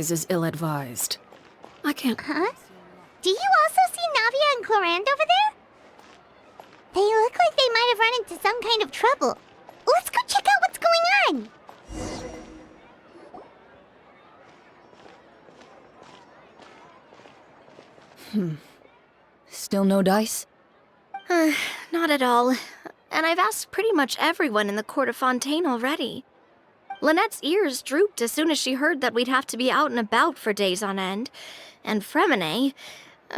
This is ill-advised. I can't... Huh? Do you also see Navia and Clorinde over there? They look like they might have run into some kind of trouble. Let's go check out what's going on! Still no dice? Not at all. And I've asked pretty much everyone in the court of Fontaine already. Lynette's ears drooped as soon as she heard that we'd have to be out and about for days on end. And Fremine,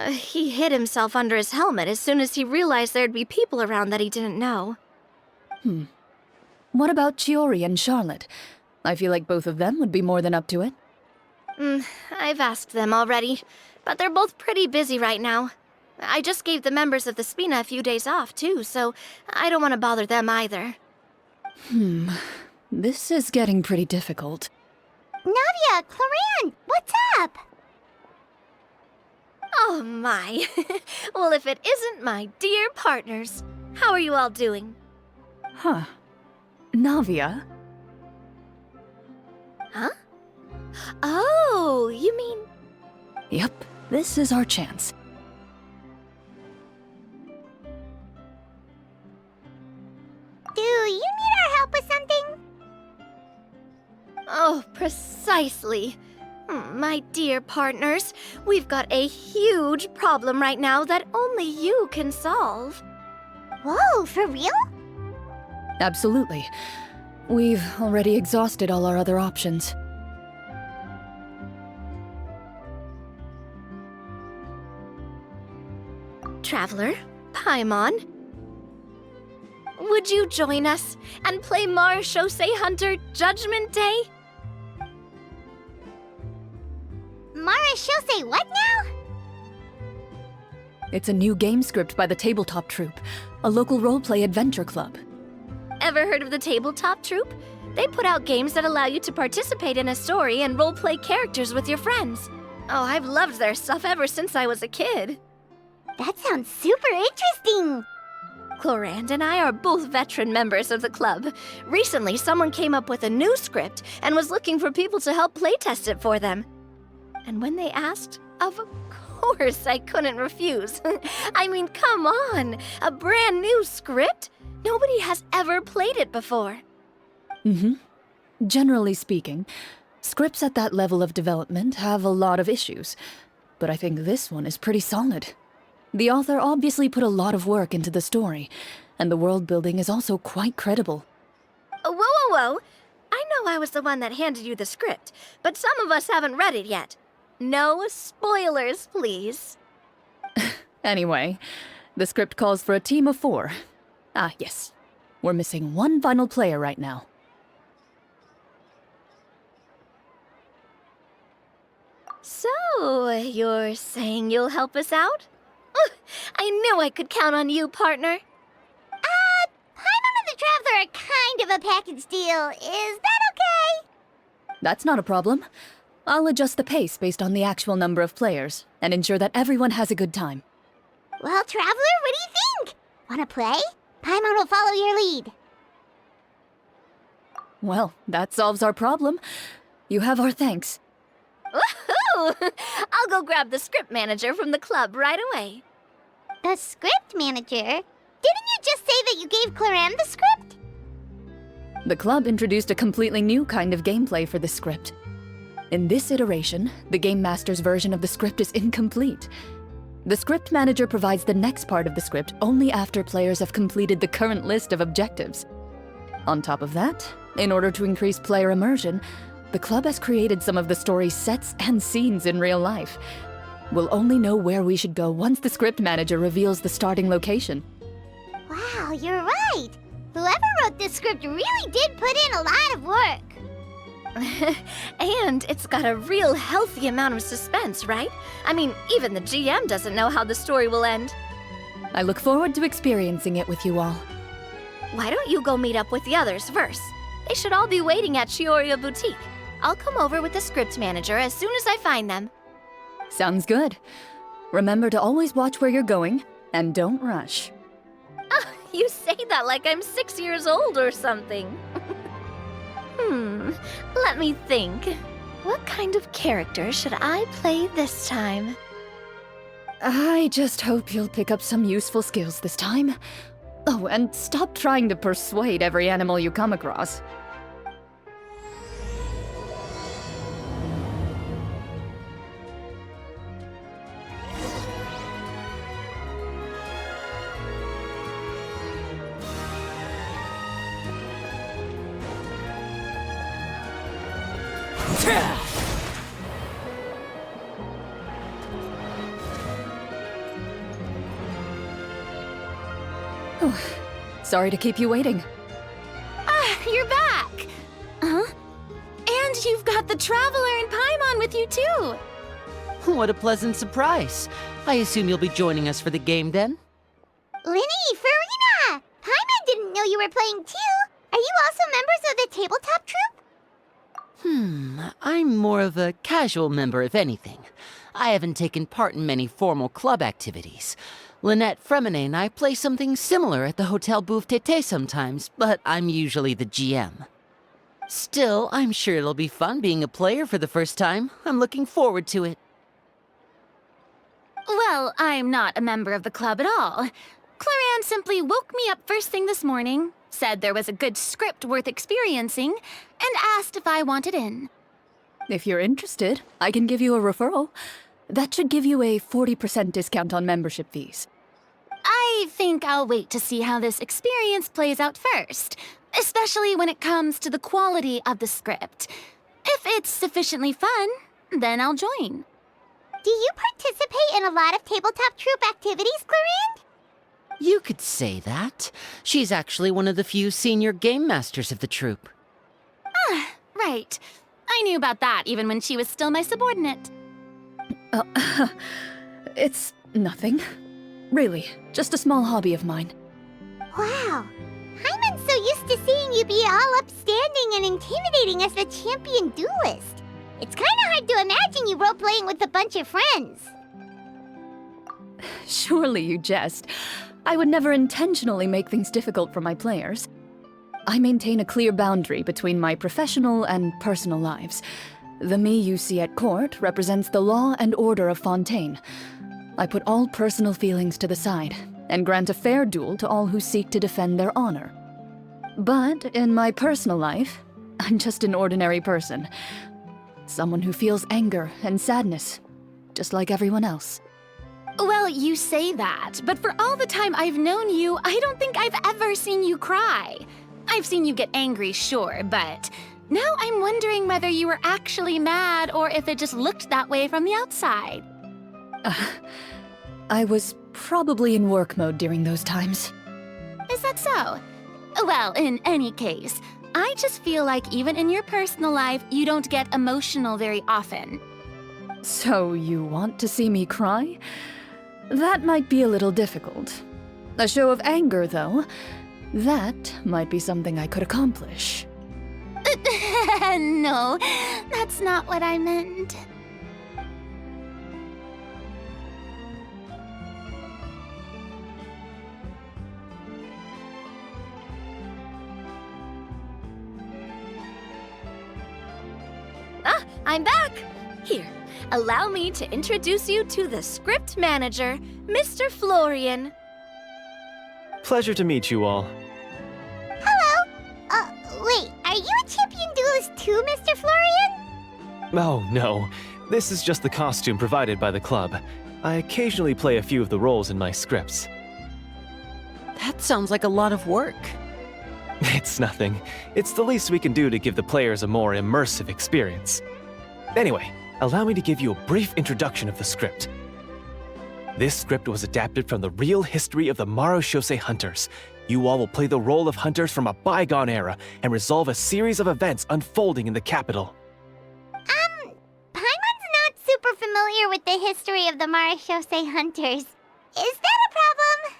he hid himself under his helmet as soon as he realized there'd be people around that he didn't know. What about Chiori and Charlotte? I feel like both of them would be more than up to it. I've asked them already, but they're both pretty busy right now. I just gave the members of the Spina a few days off, too, so I don't want to bother them either. This is getting pretty difficult. Navia, Clorinde, what's up? Oh my. Well, if it isn't my dear partners. How are you all doing? Huh. Navia? Huh? Oh, you mean... Yep, this is our chance. Do you need our help with something? Oh, precisely. My dear partners, we've got a huge problem right now that only you can solve. Whoa, for real? Absolutely. We've already exhausted all our other options. Traveler, Paimon, would you join us and play Marechaussee Hunter Judgment Day? Marechaussee what now? It's a new game script by the Tabletop Troupe, a local roleplay adventure club. Ever heard of the Tabletop Troupe? They put out games that allow you to participate in a story and roleplay characters with your friends. Oh, I've loved their stuff ever since I was a kid. That sounds super interesting! Clorinde and I are both veteran members of the club. Recently, someone came up with a new script and was looking for people to help playtest it for them. And when they asked, of course I couldn't refuse. I mean, come on! A brand new script? Nobody has ever played it before. Generally speaking, scripts at that level of development have a lot of issues, but I think this one is pretty solid. The author obviously put a lot of work into the story, and the world building is also quite credible. Whoa, whoa, whoa! I know I was the one that handed you the script, but some of us haven't read it yet. No spoilers, please. Anyway, the script calls for a team of 4. Ah, yes. We're missing one final player right now. So, you're saying you'll help us out? I knew I could count on you, partner. Paimon and the Traveler are kind of a package deal. Is that okay? That's not a problem. I'll adjust the pace based on the actual number of players, and ensure that everyone has a good time. Well, Traveler, what do you think? Wanna play? Paimon will follow your lead. Well, that solves our problem. You have our thanks. Woohoo! I'll go grab the script manager from the club right away. The script manager? Didn't you just say that you gave Clorinde the script? The club introduced a completely new kind of gameplay for the script. In this iteration, the Game Master's version of the script is incomplete. The script manager provides the next part of the script only after players have completed the current list of objectives. On top of that, in order to increase player immersion, the club has created some of the story's sets and scenes in real life. We'll only know where we should go once the script manager reveals the starting location. Wow, you're right. Whoever wrote this script really did put in a lot of work. And it's got a real healthy amount of suspense, right? I mean, even the GM doesn't know how the story will end. I look forward to experiencing it with you all. Why don't you go meet up with the others first? They should all be waiting at Chioria Boutique. I'll come over with the script manager as soon as I find them. Sounds good. Remember to always watch where you're going, and don't rush. You say that like I'm 6 years old or something. Let me think. What kind of character should I play this time? I just hope you'll pick up some useful skills this time. Oh, and stop trying to persuade every animal you come across. Oh, sorry to keep you waiting. Ah, you're back! Huh? And you've got the Traveler and Paimon with you too! What a pleasant surprise. I assume you'll be joining us for the game then? Linny, Farina! Paimon didn't know you were playing too! Are you also members of the tabletop troupe? I'm more of a casual member if anything. I haven't taken part in many formal club activities. Lynette Fremine and I play something similar at the Hotel Bouffe Tété sometimes, but I'm usually the GM. Still, I'm sure it'll be fun being a player for the first time. I'm looking forward to it. Well, I'm not a member of the club at all. Clorinde simply woke me up first thing this morning, said there was a good script worth experiencing, and asked if I wanted in. If you're interested, I can give you a referral. That should give you a 40% discount on membership fees. I think I'll wait to see how this experience plays out first, especially when it comes to the quality of the script. If it's sufficiently fun, then I'll join. Do you participate in a lot of tabletop troupe activities, Clorinde? You could say that. She's actually one of the few senior game masters of the troupe. Right. I knew about that even when she was still my subordinate. It's nothing. Really, just a small hobby of mine. Wow. Paimon's so used to seeing you be all upstanding and intimidating as the champion duelist. It's kinda hard to imagine you role-playing with a bunch of friends. Surely you jest. I would never intentionally make things difficult for my players. I maintain a clear boundary between my professional and personal lives. The me you see at court represents the law and order of Fontaine. I put all personal feelings to the side and grant a fair duel to all who seek to defend their honor. But in my personal life, I'm just an ordinary person. Someone who feels anger and sadness, just like everyone else. Well, you say that, but for all the time I've known you, I don't think I've ever seen you cry. I've seen you get angry, sure, but now I'm wondering whether you were actually mad or if it just looked that way from the outside. I was probably in work mode during those times. Is that so? Well, in any case, I just feel like even in your personal life, you don't get emotional very often. So you want to see me cry? That might be a little difficult. A show of anger, though, that might be something I could accomplish. No, that's not what I meant. Ah, I'm back! Here, allow me to introduce you to the script manager, Mr. Florian. Pleasure to meet you all. Hello? Wait, are you a champion duelist too, Mr. Florian? Oh, no. This is just the costume provided by the club. I occasionally play a few of the roles in my scripts. That sounds like a lot of work. It's nothing. It's the least we can do to give the players a more immersive experience. Anyway, allow me to give you a brief introduction of the script. This script was adapted from the real history of the Marechaussee Hunters. You all will play the role of hunters from a bygone era and resolve a series of events unfolding in the capital. Paimon's not super familiar with the history of the Marechaussee Hunters. Is that a problem?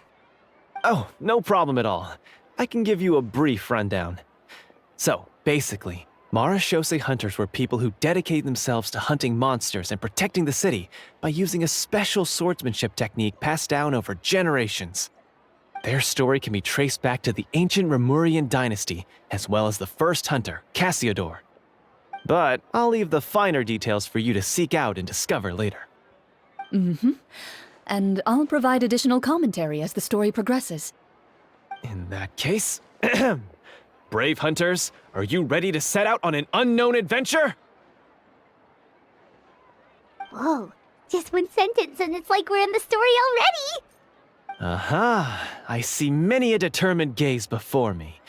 Oh, no problem at all. I can give you a brief rundown. So, basically, Marechaussee Hunters were people who dedicated themselves to hunting monsters and protecting the city by using a special swordsmanship technique passed down over generations. Their story can be traced back to the ancient Remurian dynasty, as well as the first hunter, Cassiodor. But I'll leave the finer details for you to seek out and discover later. And I'll provide additional commentary as the story progresses. In that case, brave hunters, are you ready to set out on an unknown adventure? Whoa, just one sentence and it's like we're in the story already! Aha, I see many a determined gaze before me.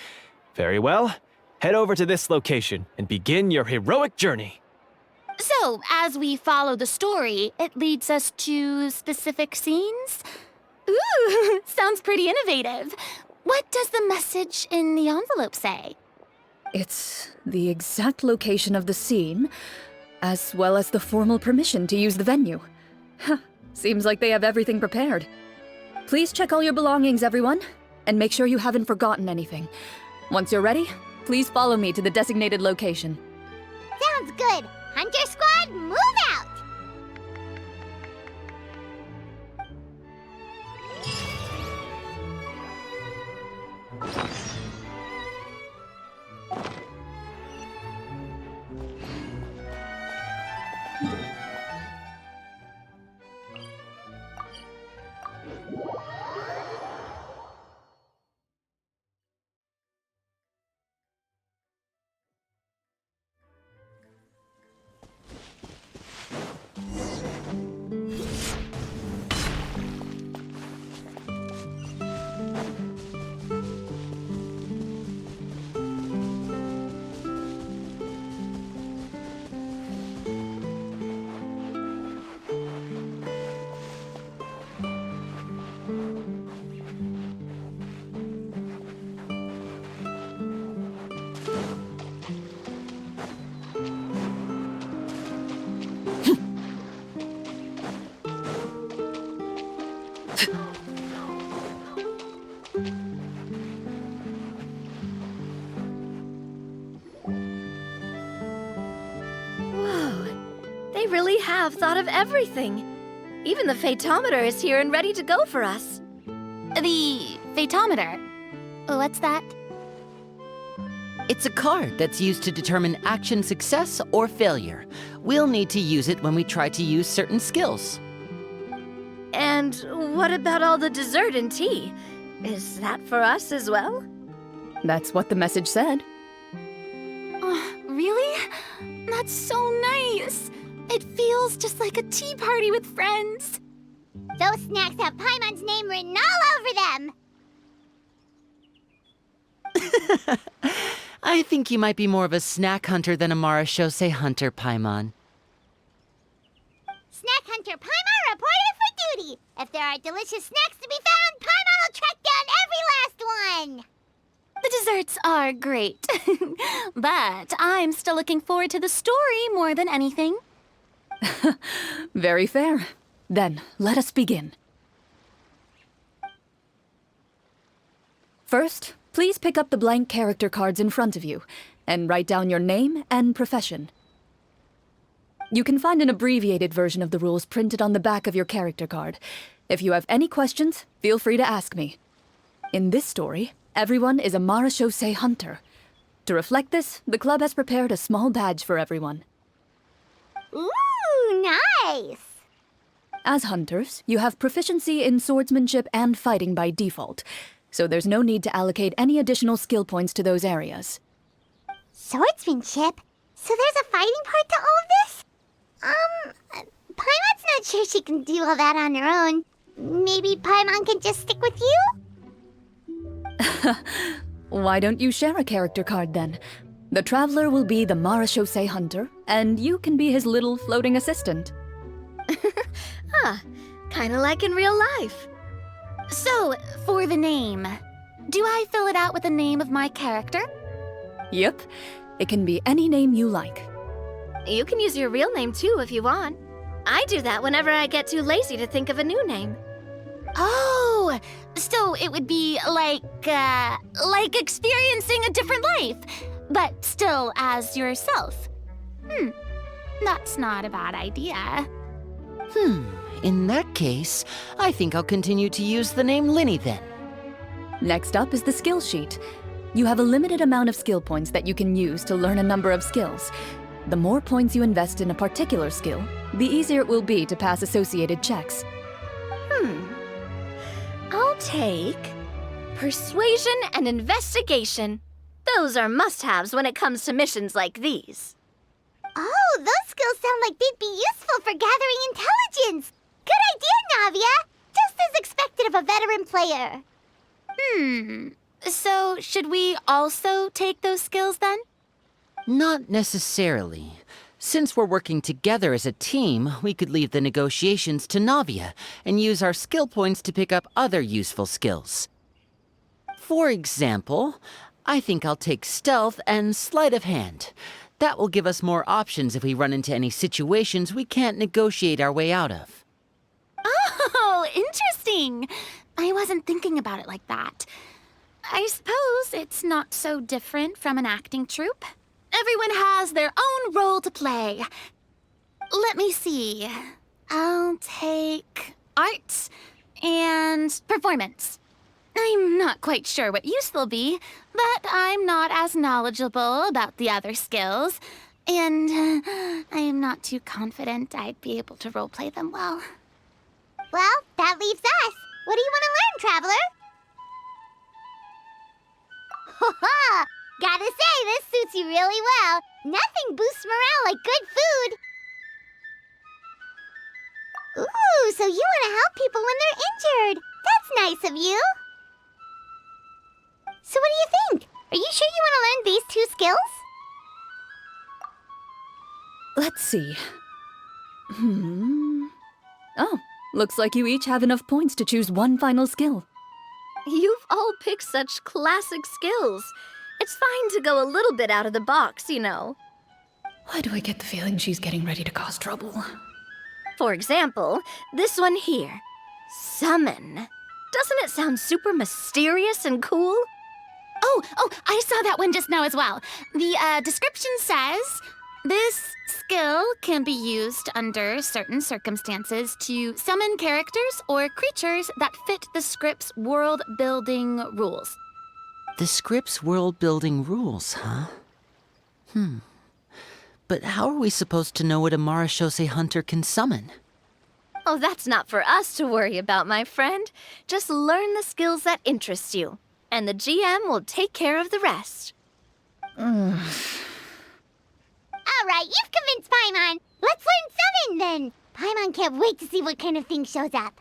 Very well, head over to this location and begin your heroic journey. So, as we follow the story, it leads us to specific scenes? Ooh, sounds pretty innovative. What does the message in the envelope say? It's the exact location of the scene, as well as the formal permission to use the venue. Huh, seems like they have everything prepared. Please check all your belongings, everyone, and make sure you haven't forgotten anything. Once you're ready, please follow me to the designated location. Sounds good! Hunter Squad, move out! They really have thought of everything. Even the phaetometer is here and ready to go for us. The phaetometer? What's that? It's a card that's used to determine action success or failure. We'll need to use it when we try to use certain skills. And what about all the dessert and tea? Is that for us as well? That's what the message said. Really? That's so nice. It feels just like a tea party with friends. Those snacks have Paimon's name written all over them! I think you might be more of a snack hunter than a Marashose hunter, Paimon. Snack Hunter Paimon reported for duty! If there are delicious snacks to be found, Paimon will track down every last one! The desserts are great, but I'm still looking forward to the story more than anything. Very fair. Then, let us begin. First, please pick up the blank character cards in front of you and write down your name and profession. You can find an abbreviated version of the rules printed on the back of your character card. If you have any questions, feel free to ask me. In this story, everyone is a Marashose hunter. To reflect this, the club has prepared a small badge for everyone. Ooh, nice! As hunters, you have proficiency in swordsmanship and fighting by default, so there's no need to allocate any additional skill points to those areas. Swordsmanship? So there's a fighting part to all of this? Paimon's not sure she can do all that on her own. Maybe Paimon can just stick with you? Why don't you share a character card then? The Traveler will be the Marashose hunter, and you can be his little floating assistant. Kinda like in real life. So, for the name, do I fill it out with the name of my character? Yep, it can be any name you like. You can use your real name too if you want. I do that whenever I get too lazy to think of a new name. Oh, so it would be like experiencing a different life, but still as yourself. That's not a bad idea. In that case, I think I'll continue to use the name Linny then. Next up is the skill sheet. You have a limited amount of skill points that you can use to learn a number of skills. The more points you invest in a particular skill, the easier it will be to pass associated checks. I'll take persuasion and investigation. Those are must-haves when it comes to missions like these. Oh, those skills sound like they'd be useful for gathering intelligence. Good idea, Navia. Just as expected of a veteran player. So, should we also take those skills then? Not necessarily. Since we're working together as a team, we could leave the negotiations to Navia and use our skill points to pick up other useful skills. For example, I think I'll take stealth and sleight of hand. That will give us more options if we run into any situations we can't negotiate our way out of. Oh, interesting. I wasn't thinking about it like that. I suppose it's not so different from an acting troupe. Everyone has their own role to play. Let me see. I'll take arts and performance. I'm not quite sure what use they'll be, but I'm not as knowledgeable about the other skills, and I am not too confident I'd be able to roleplay them well. Well, that leaves us. What do you want to learn, Traveler? Ha! Gotta say, this suits you really well. Nothing boosts morale like good food. Ooh, so you want to help people when they're injured. That's nice of you. So what do you think? Are you sure you want to learn these two skills? Let's see. Oh, looks like you each have enough points to choose one final skill. You've all picked such classic skills. It's fine to go a little bit out of the box, you know. Why do I get the feeling she's getting ready to cause trouble? For example, this one here. Summon. Doesn't it sound super mysterious and cool? Oh, I saw that one just now as well. The description says, this skill can be used under certain circumstances to summon characters or creatures that fit the script's world-building rules. The script's world-building rules, huh? But how are we supposed to know what a Marashose hunter can summon? Oh, that's not for us to worry about, my friend. Just learn the skills that interest you, and the GM will take care of the rest. All right, you've convinced Paimon. Let's learn summon then. Paimon can't wait to see what kind of thing shows up.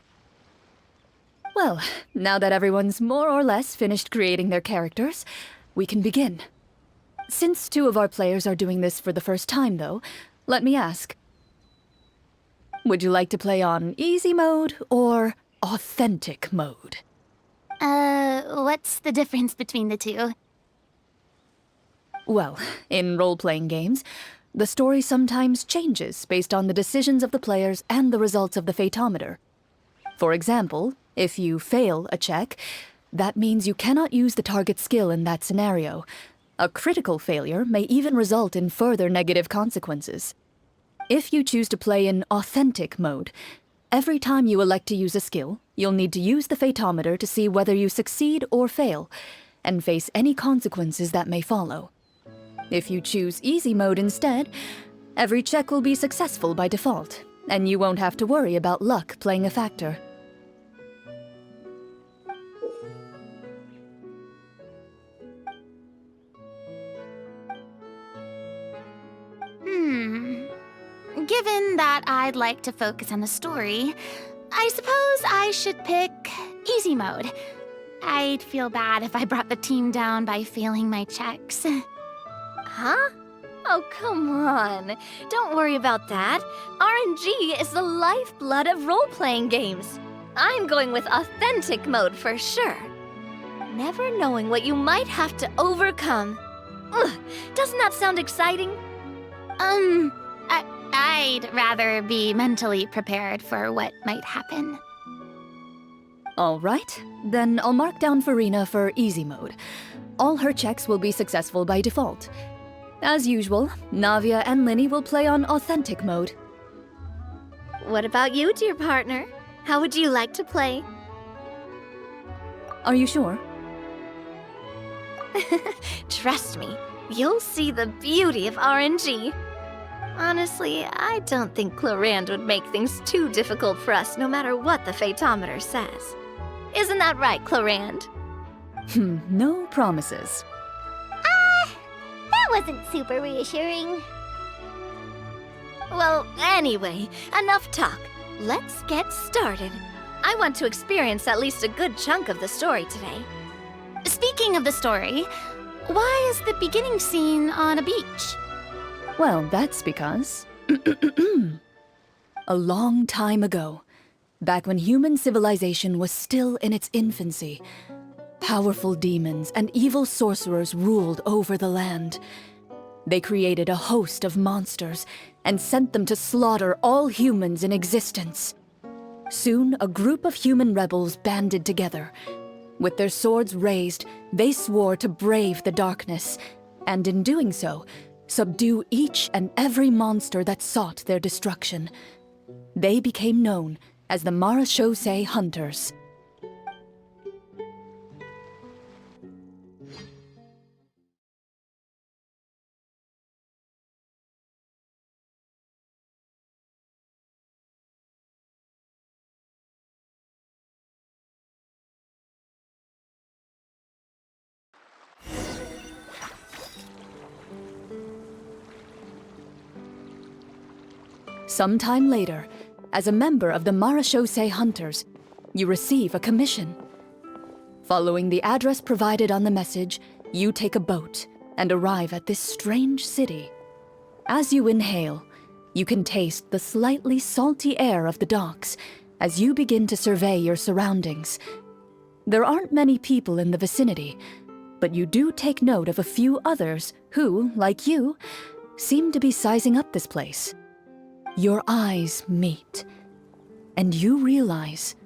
Well, now that everyone's more or less finished creating their characters, we can begin. Since two of our players are doing this for the first time, though, let me ask. Would you like to play on easy mode or authentic mode? What's the difference between the two? Well, in role-playing games, the story sometimes changes based on the decisions of the players and the results of the fatometer. For example, if you fail a check, that means you cannot use the target skill in that scenario. A critical failure may even result in further negative consequences. If you choose to play in authentic mode, every time you elect to use a skill, you'll need to use the fatometer to see whether you succeed or fail, and face any consequences that may follow. If you choose easy mode instead, every check will be successful by default, and you won't have to worry about luck playing a factor. Given that I'd like to focus on the story, I suppose I should pick easy mode. I'd feel bad if I brought the team down by failing my checks. Huh? Oh, come on. Don't worry about that. RNG is the lifeblood of role-playing games. I'm going with authentic mode for sure. Never knowing what you might have to overcome. Ugh, doesn't that sound exciting? I'd rather be mentally prepared for what might happen. All right, then I'll mark down Farina for easy mode. All her checks will be successful by default. As usual, Navia and Linny will play on authentic mode. What about you, dear partner? How would you like to play? Are you sure? Trust me, you'll see the beauty of RNG. Honestly, I don't think clorinde would make things too difficult for us no matter what the phaetometer says. Isn't that right, clorinde? No promises. That wasn't super reassuring. Well, anyway, enough talk. Let's get started. I want to experience at least a good chunk of the story today. Speaking of the story, why is the beginning scene on a beach? Well, that's because... A long time ago, back when human civilization was still in its infancy, powerful demons and evil sorcerers ruled over the land. They created a host of monsters and sent them to slaughter all humans in existence. Soon, a group of human rebels banded together. With their swords raised, they swore to brave the darkness, and in doing so, subdue each and every monster that sought their destruction. They became known as the Marachose Hunters. Sometime later, as a member of the Marachose Hunters, you receive a commission. Following the address provided on the message, you take a boat and arrive at this strange city. As you inhale, you can taste the slightly salty air of the docks as you begin to survey your surroundings. There aren't many people in the vicinity, but you do take note of a few others who, like you, seem to be sizing up this place. Your eyes meet, and you realize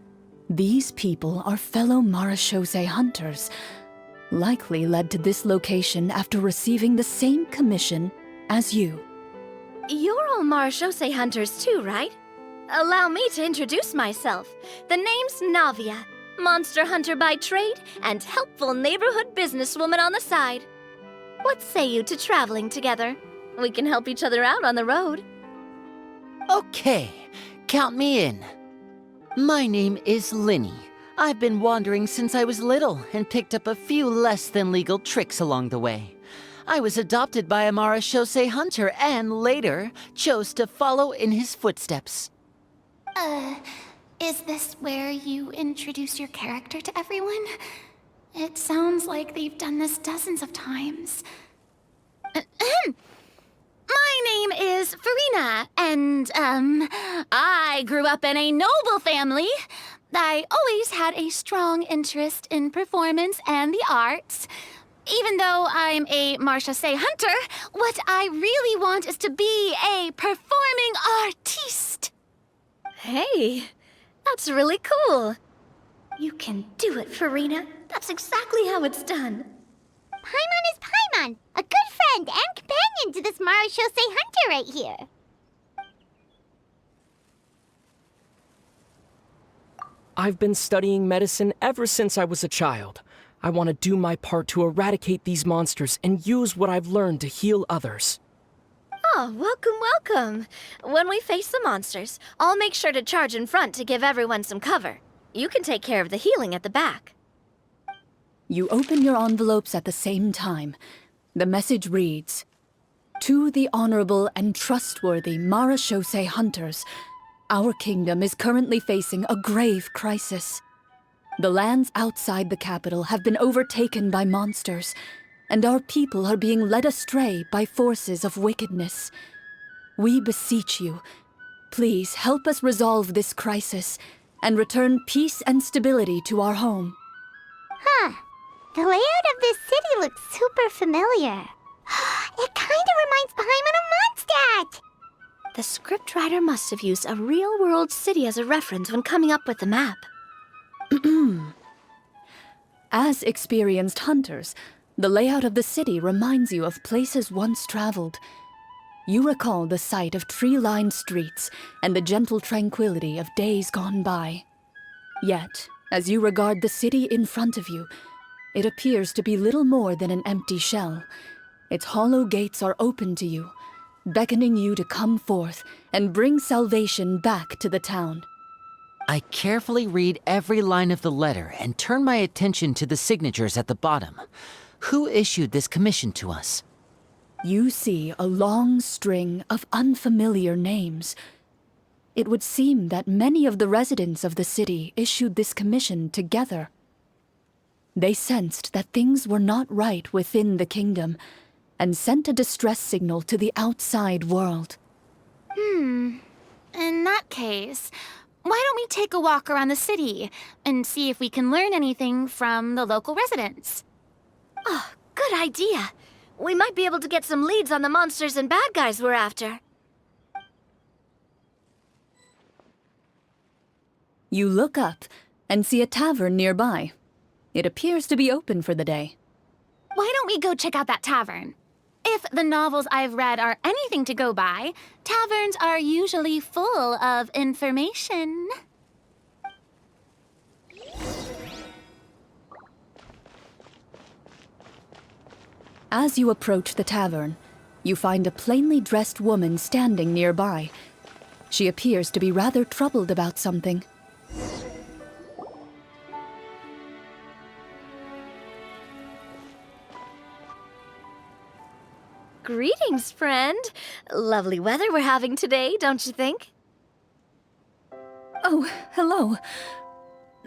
these people are fellow Marachose Hunters, likely led to this location after receiving the same commission as you. You're all Marachose Hunters too, right? Allow me to introduce myself. The name's Navia, monster hunter by trade and helpful neighborhood businesswoman on the side. What say you to traveling together? We can help each other out on the road. Okay, count me in. My name is Linny. I've been wandering since I was little and picked up a few less than legal tricks along the way. I was adopted by a Marachose hunter and later chose to follow in his footsteps. Is this where you introduce your character to everyone? It sounds like they've done this dozens of times. My name is Farina, and, I grew up in a noble family. I always had a strong interest in performance and the arts. Even though I'm a Marachose hunter, what I really want is to be a performing artiste. Hey, that's really cool. You can do it, Farina. That's exactly how it's done. Paimon is Paimon, a good friend and companion to this Marachose Hunter right here. I've been studying medicine ever since I was a child. I want to do my part to eradicate these monsters and use what I've learned to heal others. Oh, welcome. When we face the monsters, I'll make sure to charge in front to give everyone some cover. You can take care of the healing at the back. You open your envelopes at the same time. The message reads, "To the honorable and trustworthy Marachose Hunters, our kingdom is currently facing a grave crisis. The lands outside the capital have been overtaken by monsters, and our people are being led astray by forces of wickedness. We beseech you, please help us resolve this crisis and return peace and stability to our home." Huh. The layout of this city looks super familiar. It kinda reminds Paimon of Mondstadt! The scriptwriter must have used a real-world city as a reference when coming up with the map. As experienced hunters, the layout of the city reminds you of places once traveled. You recall the sight of tree-lined streets and the gentle tranquility of days gone by. Yet, as you regard the city in front of you, it appears to be little more than an empty shell. Its hollow gates are open to you, beckoning you to come forth and bring salvation back to the town. I carefully read every line of the letter and turn my attention to the signatures at the bottom. Who issued this commission to us? You see a long string of unfamiliar names. It would seem that many of the residents of the city issued this commission together. They sensed that things were not right within the kingdom and sent a distress signal to the outside world. In that case, why don't we take a walk around the city and see if we can learn anything from the local residents? Oh, good idea. We might be able to get some leads on the monsters and bad guys we're after. You look up and see a tavern nearby. It appears to be open for the day. Why don't we go check out that tavern? If the novels I've read are anything to go by, taverns are usually full of information. As you approach the tavern, you find a plainly dressed woman standing nearby. She appears to be rather troubled about something. Greetings, friend. Lovely weather we're having today, don't you think? Oh, hello.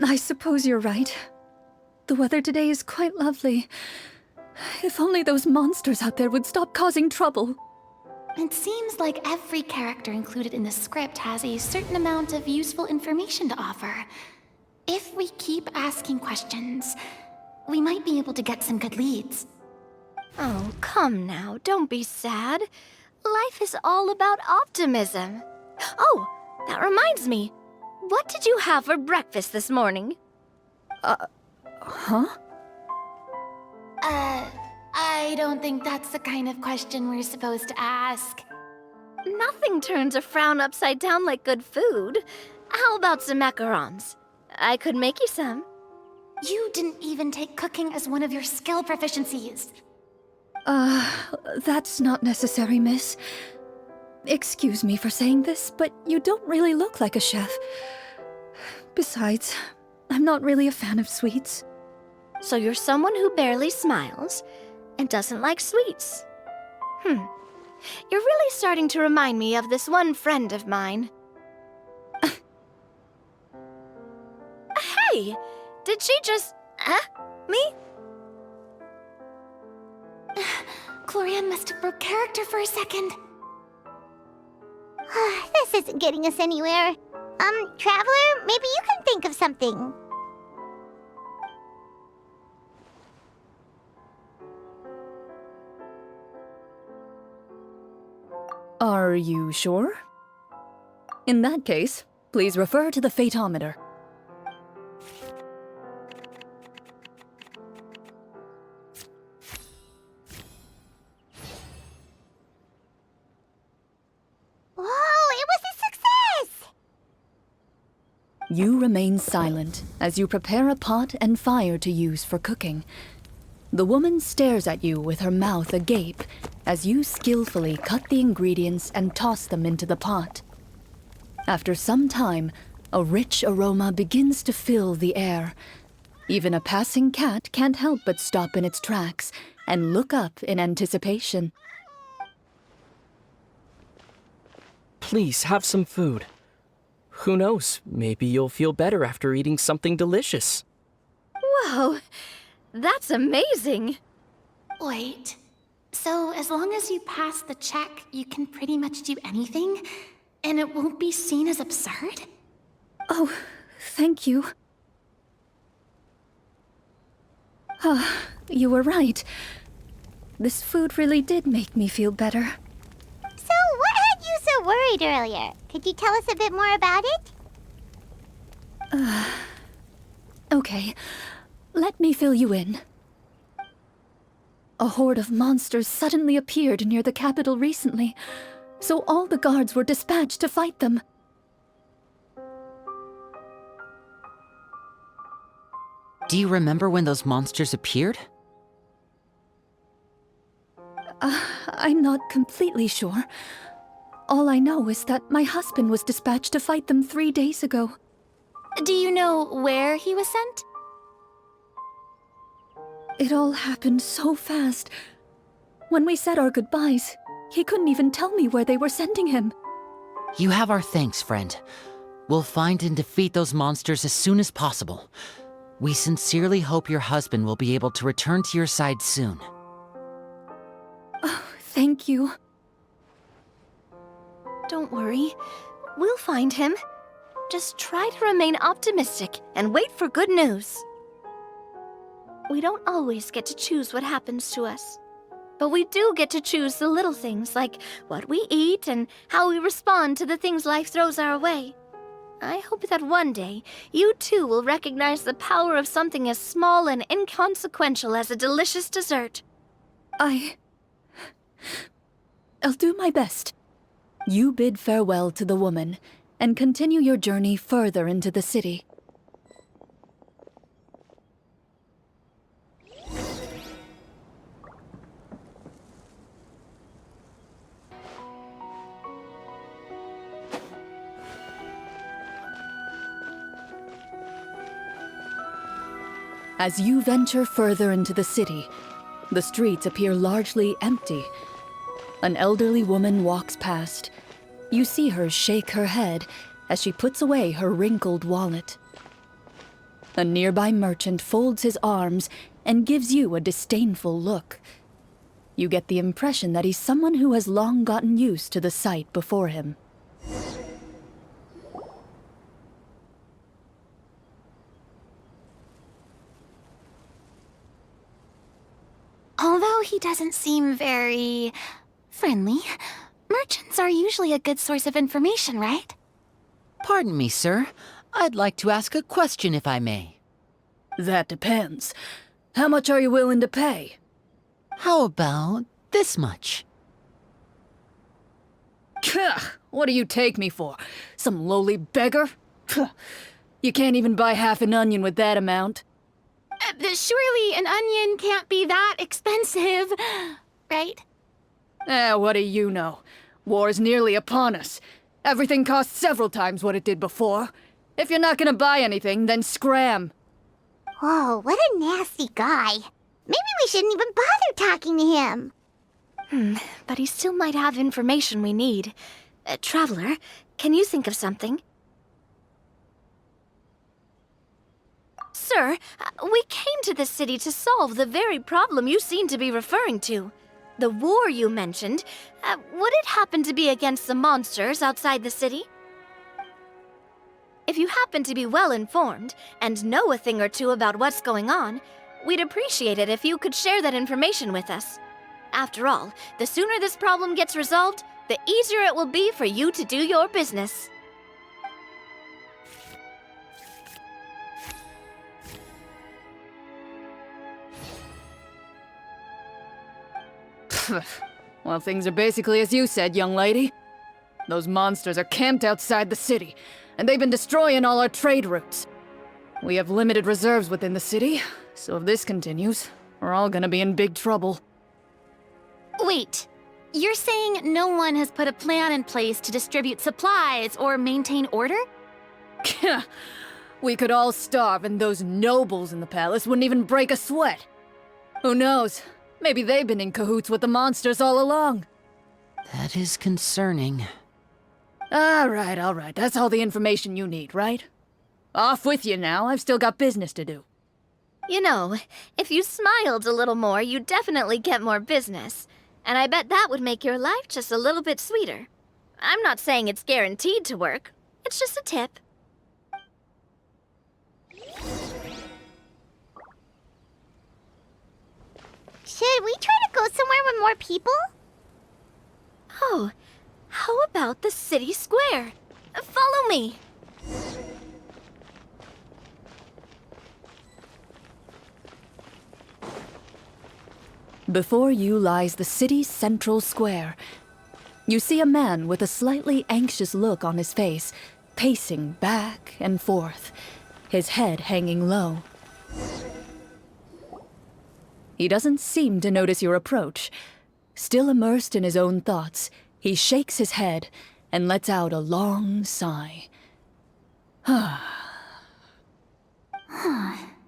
I suppose you're right. The weather today is quite lovely. If only those monsters out there would stop causing trouble. It seems like every character included in the script has a certain amount of useful information to offer. If we keep asking questions, we might be able to get some good leads. Oh, come now, don't be sad. Life is all about optimism. Oh, that reminds me. What did you have for breakfast this morning? Huh? I don't think that's the kind of question we're supposed to ask. Nothing turns a frown upside down like good food. How about some macarons? I could make you some. You didn't even take cooking as one of your skill proficiencies. That's not necessary, miss. Excuse me for saying this, but you don't really look like a chef. Besides, I'm not really a fan of sweets. So you're someone who barely smiles and doesn't like sweets. You're really starting to remind me of this one friend of mine. Hey! Did she just... me? Clorinde must have broke character for a second. This isn't getting us anywhere. Traveler, maybe you can think of something. Are you sure? In that case, please refer to the fatometer. Whoa, it was a success! You remain silent as you prepare a pot and fire to use for cooking. The woman stares at you with her mouth agape as you skillfully cut the ingredients and toss them into the pot. After some time, a rich aroma begins to fill the air. Even a passing cat can't help but stop in its tracks and look up in anticipation. Please have some food. Who knows, maybe you'll feel better after eating something delicious. Whoa, that's amazing. Wait, so as long as you pass the check, you can pretty much do anything? And it won't be seen as absurd? Oh, thank you. You were right. This food really did make me feel better. So, what had you so worried earlier? Could you tell us a bit more about it? Okay, let me fill you in. A horde of monsters suddenly appeared near the capital recently, so all the guards were dispatched to fight them. Do you remember when those monsters appeared? I'm not completely sure. All I know is that my husband was dispatched to fight them 3 days ago. Do you know where he was sent? It all happened so fast. When we said our goodbyes, he couldn't even tell me where they were sending him. You have our thanks, friend. We'll find and defeat those monsters as soon as possible. We sincerely hope your husband will be able to return to your side soon. Oh, thank you. Don't worry. We'll find him. Just try to remain optimistic and wait for good news. We don't always get to choose what happens to us. But we do get to choose the little things, like what we eat and how we respond to the things life throws our way. I hope that one day, you too will recognize the power of something as small and inconsequential as a delicious dessert. I'll do my best. You bid farewell to the woman, and continue your journey further into the city. As you venture further into the city, the streets appear largely empty. An elderly woman walks past. You see her shake her head as she puts away her wrinkled wallet. A nearby merchant folds his arms and gives you a disdainful look. You get the impression that he's someone who has long gotten used to the sight before him. Although he doesn't seem very friendly, merchants are usually a good source of information, right? Pardon me, sir. I'd like to ask a question if I may. That depends. How much are you willing to pay? How about this much? What do you take me for? Some lowly beggar? You can't even buy half an onion with that amount. Surely an onion can't be that expensive, right? What do you know? War's nearly upon us. Everything costs several times what it did before. If you're not gonna buy anything, then scram. Whoa, what a nasty guy. Maybe we shouldn't even bother talking to him. But he still might have information we need. Traveler, can you think of something? Sir, we came to this city to solve the very problem you seem to be referring to. The war you mentioned, would it happen to be against the monsters outside the city? If you happen to be well informed and know a thing or two about what's going on, we'd appreciate it if you could share that information with us. After all, the sooner this problem gets resolved, the easier it will be for you to do your business. Well, things are basically as you said, young lady. Those monsters are camped outside the city, and they've been destroying all our trade routes. We have limited reserves within the city, so if this continues, we're all gonna be in big trouble. Wait, you're saying no one has put a plan in place to distribute supplies or maintain order? We could all starve, and those nobles in the palace wouldn't even break a sweat. Who knows? Maybe they've been in cahoots with the monsters all along. That is concerning. All right. That's all the information you need, right? Off with you now. I've still got business to do. You know, if you smiled a little more, you'd definitely get more business. And I bet that would make your life just a little bit sweeter. I'm not saying it's guaranteed to work. It's just a tip. Should we try to go somewhere with more people? Oh, how about the city square? Follow me. Before you lies the city's central square. You see a man with a slightly anxious look on his face, pacing back and forth, his head hanging low. He doesn't seem to notice your approach, Still immersed in his own thoughts, he shakes his head and lets out a long sigh.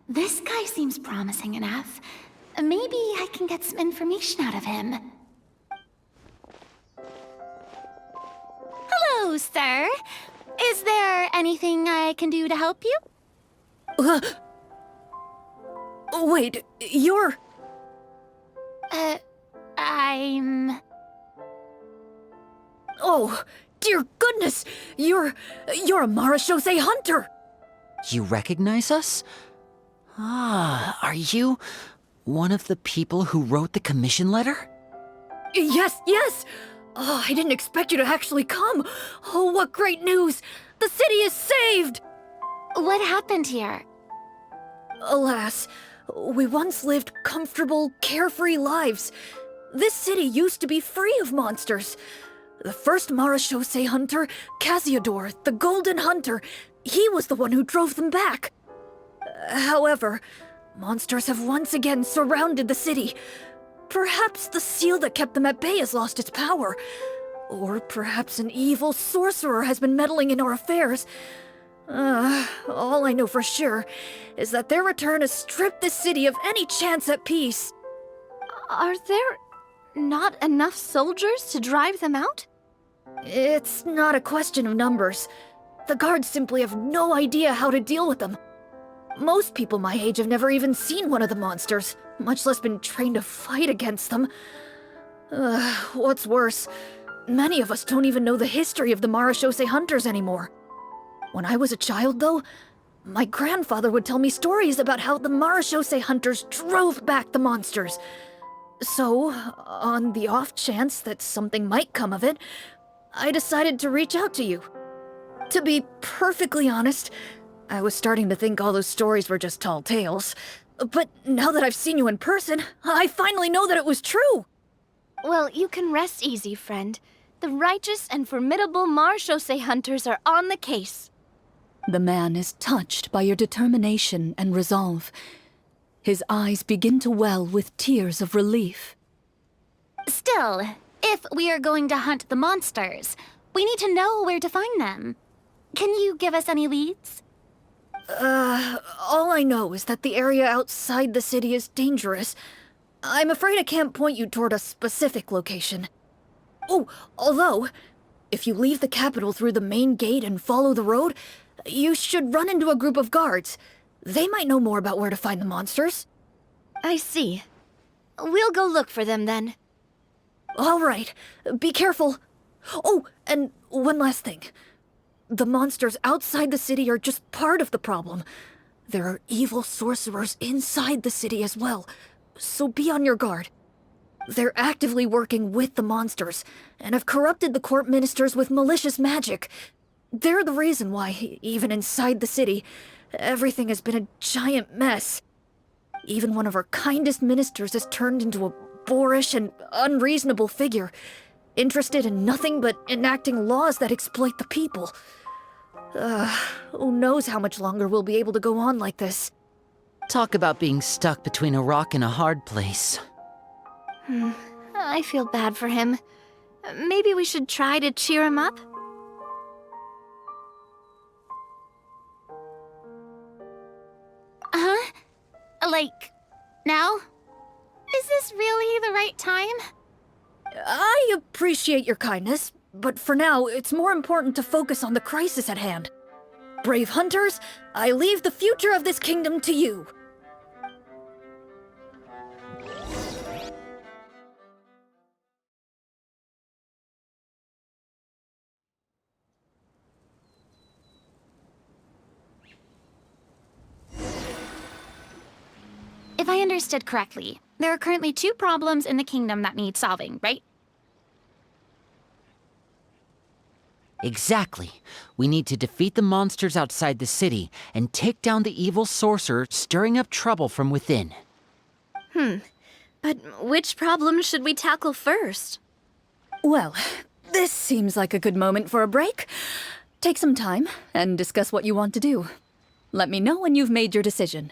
This guy seems promising enough. Maybe I can get some information out of him. Hello, sir. Is there anything I can do to help you? Wait, you're... I'm... Oh, dear goodness! You're a Marashose hunter! You recognize us? Ah, are you one of the people who wrote the commission letter? Yes, yes! Oh, I didn't expect you to actually come! Oh, what great news! The city is saved! What happened here? Alas, we once lived comfortable, carefree lives. This city used to be free of monsters. The first Marashose hunter, Casiodor, the Golden Hunter, he was the one who drove them back. However, monsters have once again surrounded the city. Perhaps the seal that kept them at bay has lost its power. Or perhaps an evil sorcerer has been meddling in our affairs. All I know for sure is that their return has stripped the city of any chance at peace. Are there not enough soldiers to drive them out? It's not a question of numbers. The guards simply have no idea how to deal with them. Most people my age have never even seen one of the monsters, much less been trained to fight against them. What's worse, many of us don't even know the history of the Marashose hunters anymore. When I was a child, though, my grandfather would tell me stories about how the Marashose hunters drove back the monsters. So, on the off chance that something might come of it, I decided to reach out to you. To be perfectly honest, I was starting to think all those stories were just tall tales. But now that I've seen you in person, I finally know that it was true! Well, you can rest easy, friend. The righteous and formidable Marashose hunters are on the case. The man is touched by your determination and resolve. His eyes begin to well with tears of relief. Still, if we are going to hunt the monsters, we need to know where to find them. Can you give us any leads? All I know is that the area outside the city is dangerous. I'm afraid I can't point you toward a specific location. Oh, although, if you leave the capital through the main gate and follow the road, you should run into a group of guards. They might know more about where to find the monsters. I see. We'll go look for them then. All right, be careful. Oh, and one last thing. The monsters outside the city are just part of the problem. There are evil sorcerers inside the city as well, so be on your guard. They're actively working with the monsters, and have corrupted the court ministers with malicious magic. They're the reason why, even inside the city, everything has been a giant mess. Even one of our kindest ministers has turned into a boorish and unreasonable figure, interested in nothing but enacting laws that exploit the people. Who knows how much longer we'll be able to go on like this. Talk about being stuck between a rock and a hard place. I feel bad for him. Maybe we should try to cheer him up? Huh? Like, now? Is this really the right time? I appreciate your kindness, but for now, it's more important to focus on the crisis at hand. Brave hunters, I leave the future of this kingdom to you. If I understood correctly, there are currently 2 problems in the kingdom that need solving, right? Exactly. We need to defeat the monsters outside the city and take down the evil sorcerer stirring up trouble from within. But which problem should we tackle first? Well, this seems like a good moment for a break. Take some time and discuss what you want to do. Let me know when you've made your decision.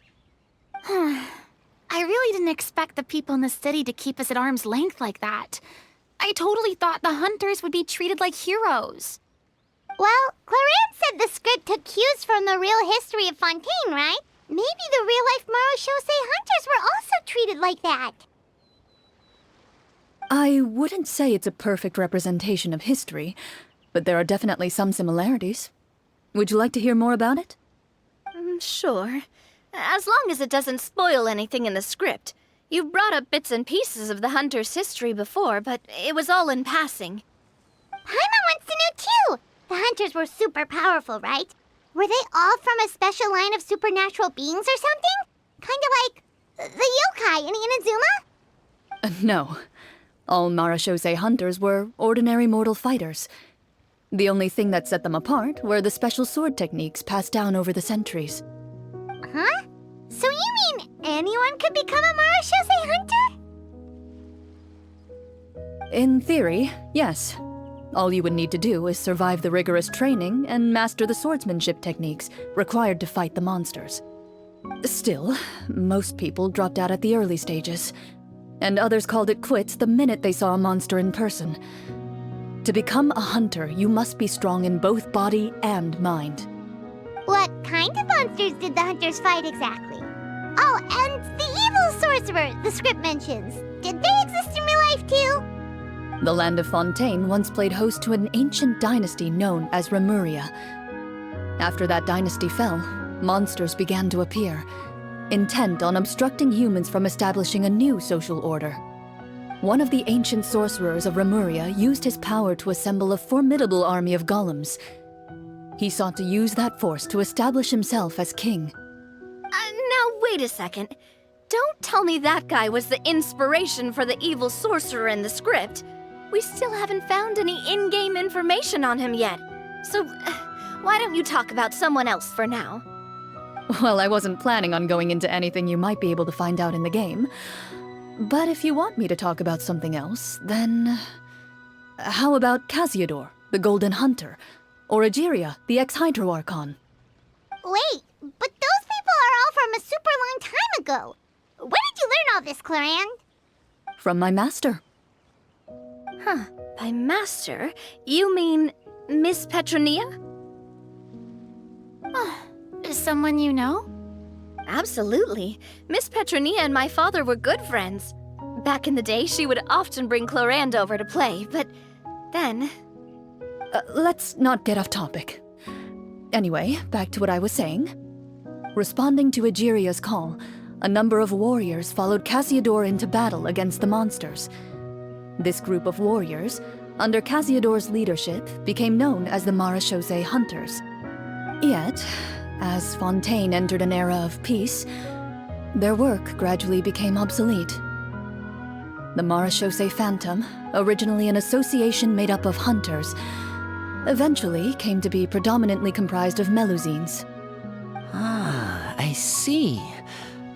I really didn't expect the people in the city to keep us at arm's length like that. I totally thought the hunters would be treated like heroes. Well, Clorinde said the script took cues from the real history of Fontaine, right? Maybe the real-life Marachose hunters were also treated like that. I wouldn't say it's a perfect representation of history, but there are definitely some similarities. Would you like to hear more about it? Sure. As long as it doesn't spoil anything in the script. You brought up bits and pieces of the hunter's history before, but it was all in passing. Paimon wants to know too! The hunters were super powerful, right? Were they all from a special line of supernatural beings or something? Kind of like the yokai in Inazuma? No. All Marachose hunters were ordinary mortal fighters. The only thing that set them apart were the special sword techniques passed down over the centuries. Huh? So you mean anyone could become a Marachose hunter? In theory, yes. All you would need to do is survive the rigorous training and master the swordsmanship techniques required to fight the monsters. Still, most people dropped out at the early stages, and others called it quits the minute they saw a monster in person. To become a hunter, you must be strong in both body and mind. What kind of monsters did the hunters fight exactly? Oh, and the evil sorcerer the script mentions. Did they exist in real life too? The land of Fontaine once played host to an ancient dynasty known as Remuria. After that dynasty fell, monsters began to appear, intent on obstructing humans from establishing a new social order. One of the ancient sorcerers of Remuria used his power to assemble a formidable army of golems. He sought to use that force to establish himself as king. Now wait a second. Don't tell me that guy was the inspiration for the evil sorcerer in the script. We still haven't found any in-game information on him yet. So, why don't you talk about someone else for now? Well, I wasn't planning on going into anything you might be able to find out in the game. But if you want me to talk about something else, then... How about Casiodor, the Golden Hunter? Or Egeria, the ex-Hydro Archon? Wait, but those people are all from a super long time ago. Where did you learn all this, Clorinde? From my master. Huh. By master, you mean Miss Petronia? Is someone you know? Absolutely. Miss Petronia and my father were good friends. Back in the day, she would often bring Clorinde over to play, but then... Let's not get off topic. Anyway, back to what I was saying. Responding to Egeria's call, a number of warriors followed Casiodor into battle against the monsters. This group of warriors, under Casiodor's leadership, became known as the Marachose Hunters. Yet, as Fontaine entered an era of peace, their work gradually became obsolete. The Marachose Phantom, originally an association made up of hunters, eventually came to be predominantly comprised of Melusines. Ah, I see.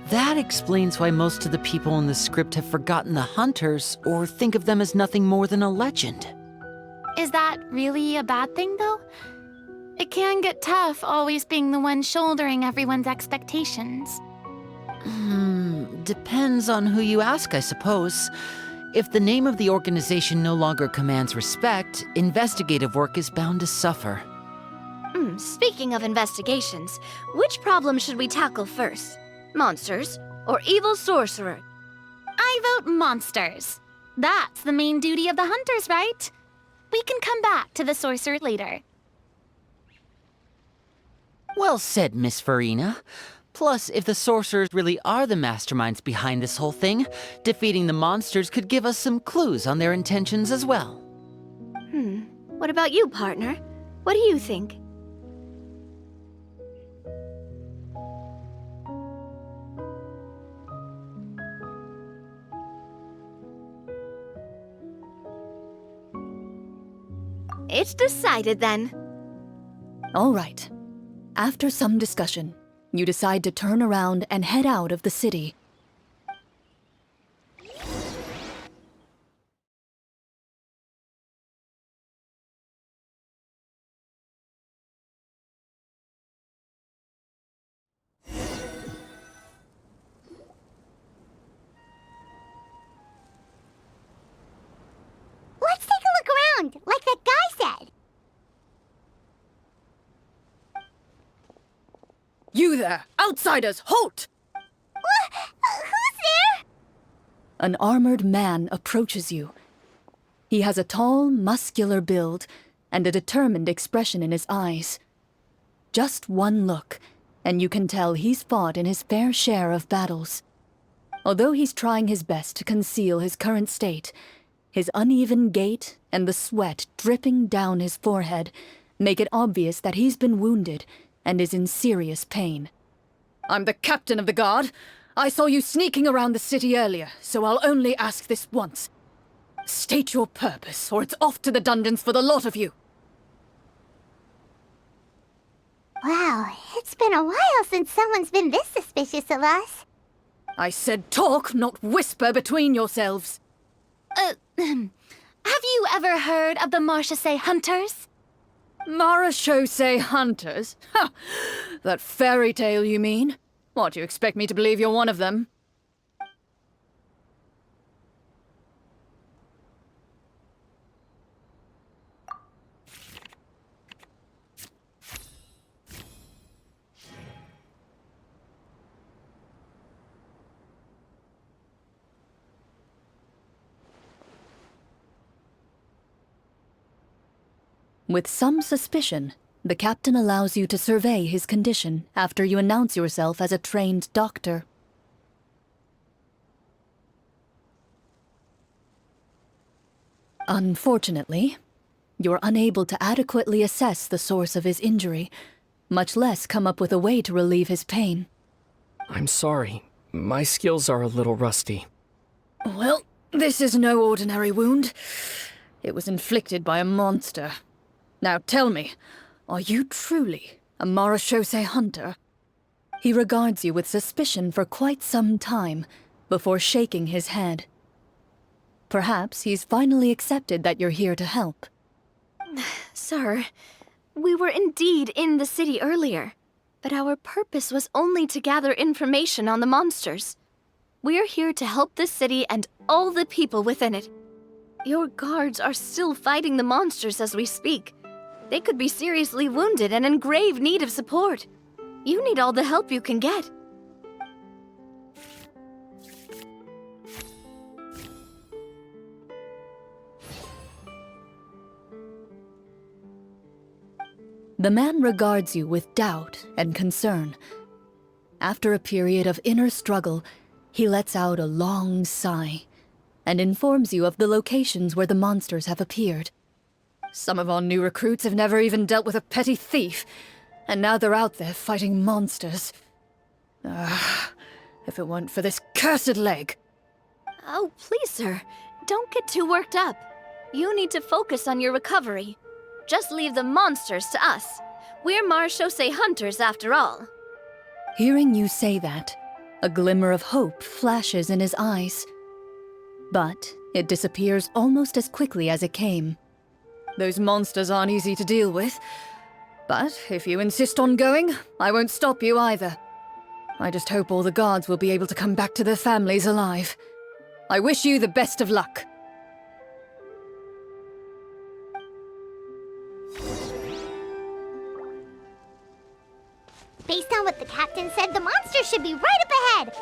That explains why most of the people in the script have forgotten the hunters or think of them as nothing more than a legend. Is that really a bad thing, though? It can get tough always being the one shouldering everyone's expectations. Depends on who you ask, I suppose. If the name of the organization no longer commands respect, investigative work is bound to suffer. Speaking of investigations, which problem should we tackle first? Monsters or evil sorcerer? I vote monsters. That's the main duty of the hunters, right? We can come back to the sorcerer later. Well said, Miss Farina. Plus, if the sorcerers really are the masterminds behind this whole thing, defeating the monsters could give us some clues on their intentions as well. What about you, partner? What do you think? It's decided then. All right. After some discussion, you decide to turn around and head out of the city. You there! Outsiders, halt! Who's there? An armored man approaches you. He has a tall, muscular build and a determined expression in his eyes. Just one look, and you can tell he's fought in his fair share of battles. Although he's trying his best to conceal his current state, his uneven gait and the sweat dripping down his forehead make it obvious that he's been wounded and is in serious pain. I'm the captain of the guard. I saw you sneaking around the city earlier, so I'll only ask this once. State your purpose, or it's off to the dungeons for the lot of you. Wow, it's been a while since someone's been this suspicious of us. I said talk, not whisper between yourselves. Have you ever heard of the Marchese Hunters? Marachose hunters? Ha! That fairy tale, you mean? What, you expect me to believe you're one of them? With some suspicion, the captain allows you to survey his condition after you announce yourself as a trained doctor. Unfortunately, you're unable to adequately assess the source of his injury, much less come up with a way to relieve his pain. I'm sorry. My skills are a little rusty. Well, this is no ordinary wound. It was inflicted by a monster. Now tell me, are you truly a Marachose hunter? He regards you with suspicion for quite some time before shaking his head. Perhaps he's finally accepted that you're here to help. Sir, we were indeed in the city earlier, but our purpose was only to gather information on the monsters. We're here to help the city and all the people within it. Your guards are still fighting the monsters as we speak. They could be seriously wounded and in grave need of support. You need all the help you can get. The man regards you with doubt and concern. After a period of inner struggle, he lets out a long sigh and informs you of the locations where the monsters have appeared. Some of our new recruits have never even dealt with a petty thief, and now they're out there fighting monsters. If it weren't for this cursed leg. Oh, please, sir. Don't get too worked up. You need to focus on your recovery. Just leave the monsters to us. We're Marachose hunters, after all. Hearing you say that, a glimmer of hope flashes in his eyes. But it disappears almost as quickly as it came. Those monsters aren't easy to deal with. But if you insist on going, I won't stop you either. I just hope all the guards will be able to come back to their families alive. I wish you the best of luck. Based on what the captain said, the monster should be right up ahead.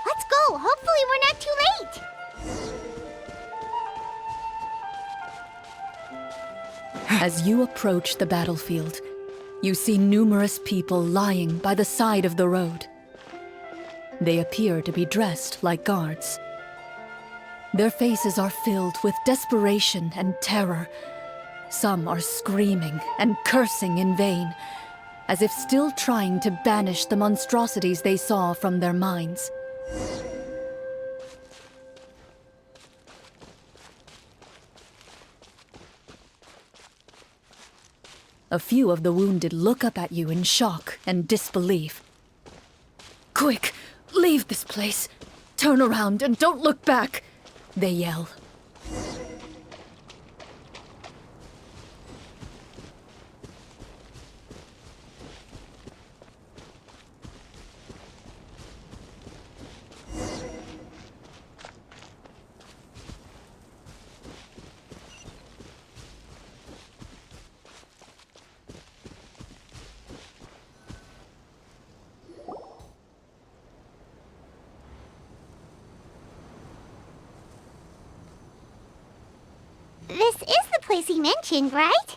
Let's go. Hopefully we're not too late. As you approach the battlefield, you see numerous people lying by the side of the road. They appear to be dressed like guards. Their faces are filled with desperation and terror. Some are screaming and cursing in vain, as if still trying to banish the monstrosities they saw from their minds. A few of the wounded look up at you in shock and disbelief. Quick, leave this place. Turn around and don't look back, they yell. this is the place he mentioned, right?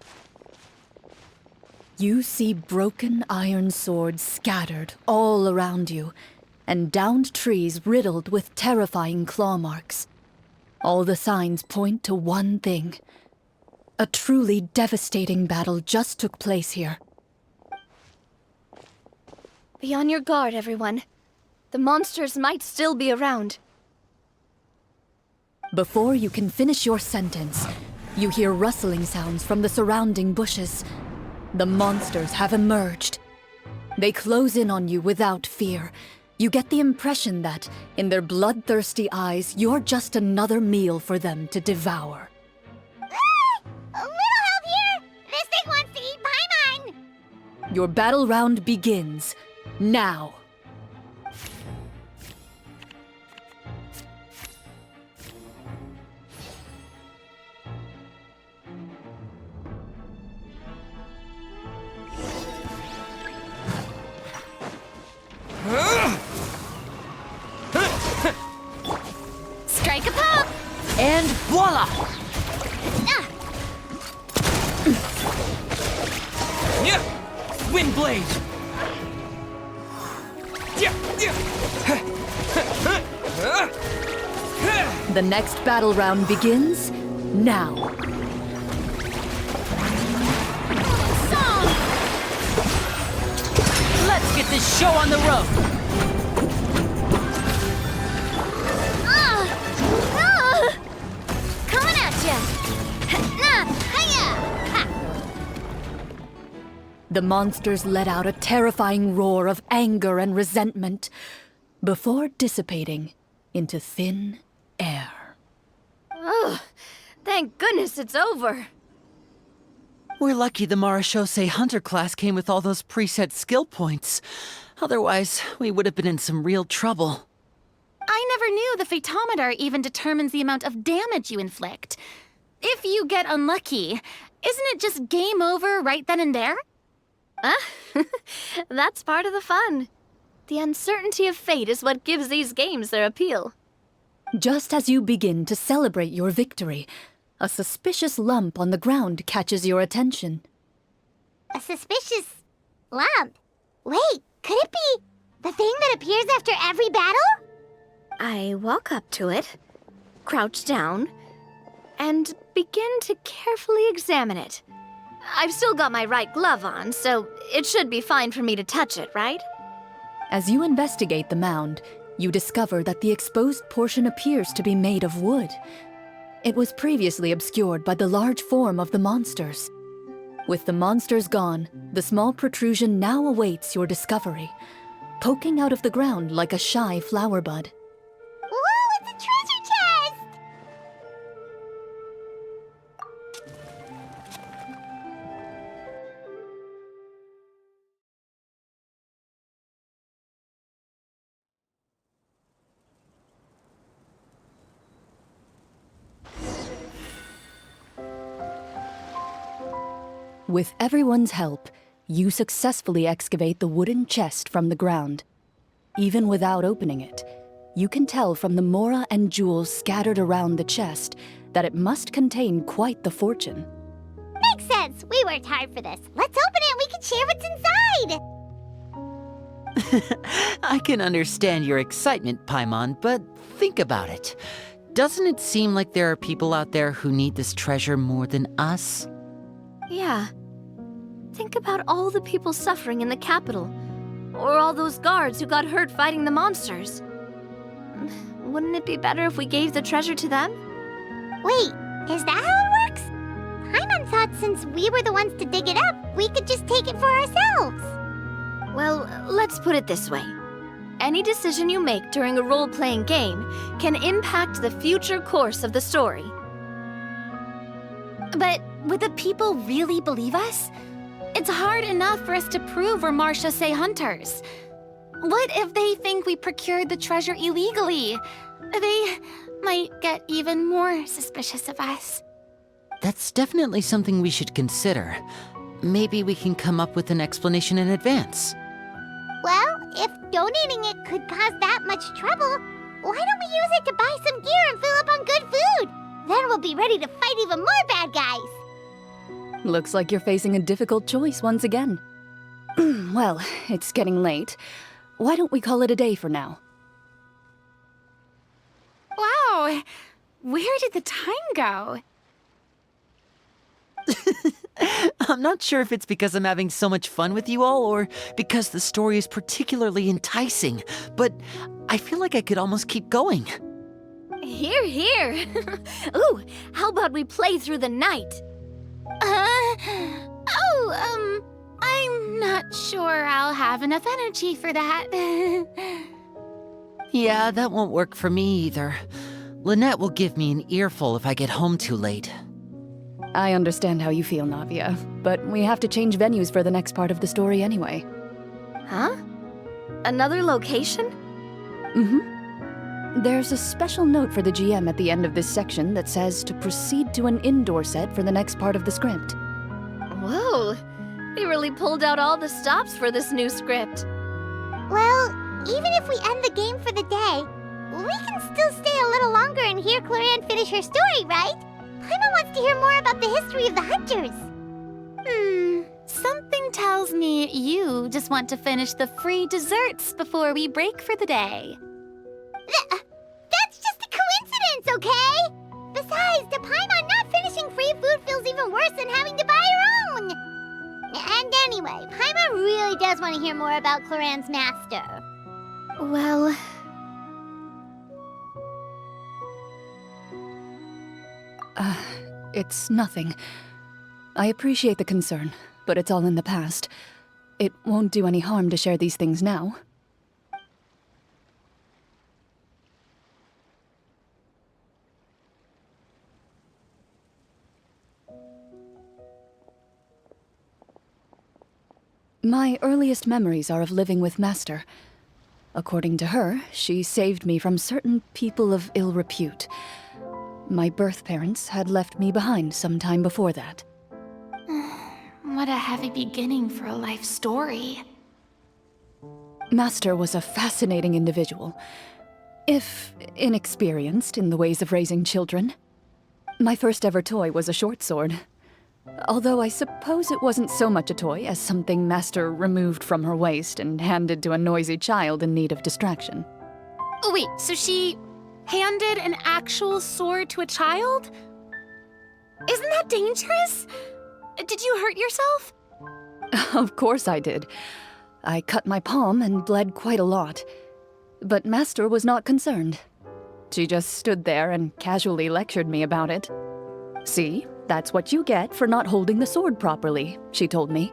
You see broken iron swords scattered all around you, and downed trees riddled with terrifying claw marks. All the signs point to one thing. A truly devastating battle just took place here. Be on your guard, everyone. The monsters might still be around. Before you can finish your sentence, you hear rustling sounds from the surrounding bushes. The monsters have emerged. They close in on you without fear. You get the impression that, in their bloodthirsty eyes, you're just another meal for them to devour. A little help here! This thing wants to eat Paimon! Your battle round begins now. Strike a pop! And voila! Yeah! Windblade! The next battle round begins now. Let's get this show on the road! Coming at ya! The monsters let out a terrifying roar of anger and resentment before dissipating into thin air. Ugh, thank goodness it's over. We're lucky the Marashose Hunter class came with all those preset skill points. Otherwise, we would have been in some real trouble. I never knew the Fatometer even determines the amount of damage you inflict. If you get unlucky, isn't it just game over right then and there? That's part of the fun. The uncertainty of fate is what gives these games their appeal. Just as you begin to celebrate your victory, a suspicious lump on the ground catches your attention. A suspicious lump. Wait, could it be the thing that appears after every battle? I walk up to it, crouch down, and begin to carefully examine it. I've still got my right glove on, so it should be fine for me to touch it, right? As you investigate the mound, you discover that the exposed portion appears to be made of wood. It was previously obscured by the large form of the monsters. With the monsters gone, the small protrusion now awaits your discovery, poking out of the ground like a shy flower bud. Whoa, it's a treasure chest! With everyone's help, you successfully excavate the wooden chest from the ground. Even without opening it, you can tell from the mora and jewels scattered around the chest that it must contain quite the fortune. Makes sense. We worked hard for this. Let's open it and we can share what's inside. I can understand your excitement, Paimon, but think about it. Doesn't it seem like there are people out there who need this treasure more than us? Yeah. Think about all the people suffering in the capital, or all those guards who got hurt fighting the monsters. Wouldn't it be better if we gave the treasure to them? Wait, is that how it works? Paimon thought since we were the ones to dig it up, we could just take it for ourselves. Well, let's put it this way. Any decision you make during a role-playing game can impact the future course of the story. But would the people really believe us? It's hard enough for us to prove we're Marashose hunters. What if they think we procured the treasure illegally? They might get even more suspicious of us. That's definitely something we should consider. Maybe we can come up with an explanation in advance. Well, if donating it could cause that much trouble, why don't we use it to buy some gear and fill up on good food? Then we'll be ready to fight even more bad guys. Looks like you're facing a difficult choice once again. Well, it's getting late. Why don't we call it a day for now? Wow, where did the time go? I'm not sure if it's because I'm having so much fun with you all or because the story is particularly enticing, but I feel like I could almost keep going. Here, here. Ooh, how about we play through the night? I'm not sure I'll have enough energy for that. Yeah, that won't work for me either. Lynette will give me an earful if I get home too late. I understand how you feel, Navia, but we have to change venues for the next part of the story anyway. Huh? Another location? There's a special note for the GM at the end of this section that says to proceed to an indoor set for the next part of the script. Whoa, they really pulled out all the stops for this new script. Well, even if we end the game for the day, we can still stay a little longer and hear Clorinde finish her story, right? Paimon wants to hear more about the history of the hunters. Something tells me you just want to finish the free desserts before we break for the day. That's just a coincidence, okay? Besides, to Paimon, not finishing free food feels even worse than having to buy her own. And anyway, Paimon really does want to hear more about Clorinde's master. Well... It's nothing. I appreciate the concern, but it's all in the past. It won't do any harm to share these things now. My earliest memories are of living with Master. According to her, she saved me from certain people of ill repute. My birth parents had left me behind some time before that. What a heavy beginning for a life story. Master was a fascinating individual, if inexperienced in the ways of raising children. My first ever toy was a short sword. Although I suppose it wasn't so much a toy as something Master removed from her waist and handed to a noisy child in need of distraction. Oh wait, so she handed an actual sword to a child? Isn't that dangerous? Did you hurt yourself? Of course I did. I cut my palm and bled quite a lot. But Master was not concerned. She just stood there and casually lectured me about it. See, that's what you get for not holding the sword properly, she told me.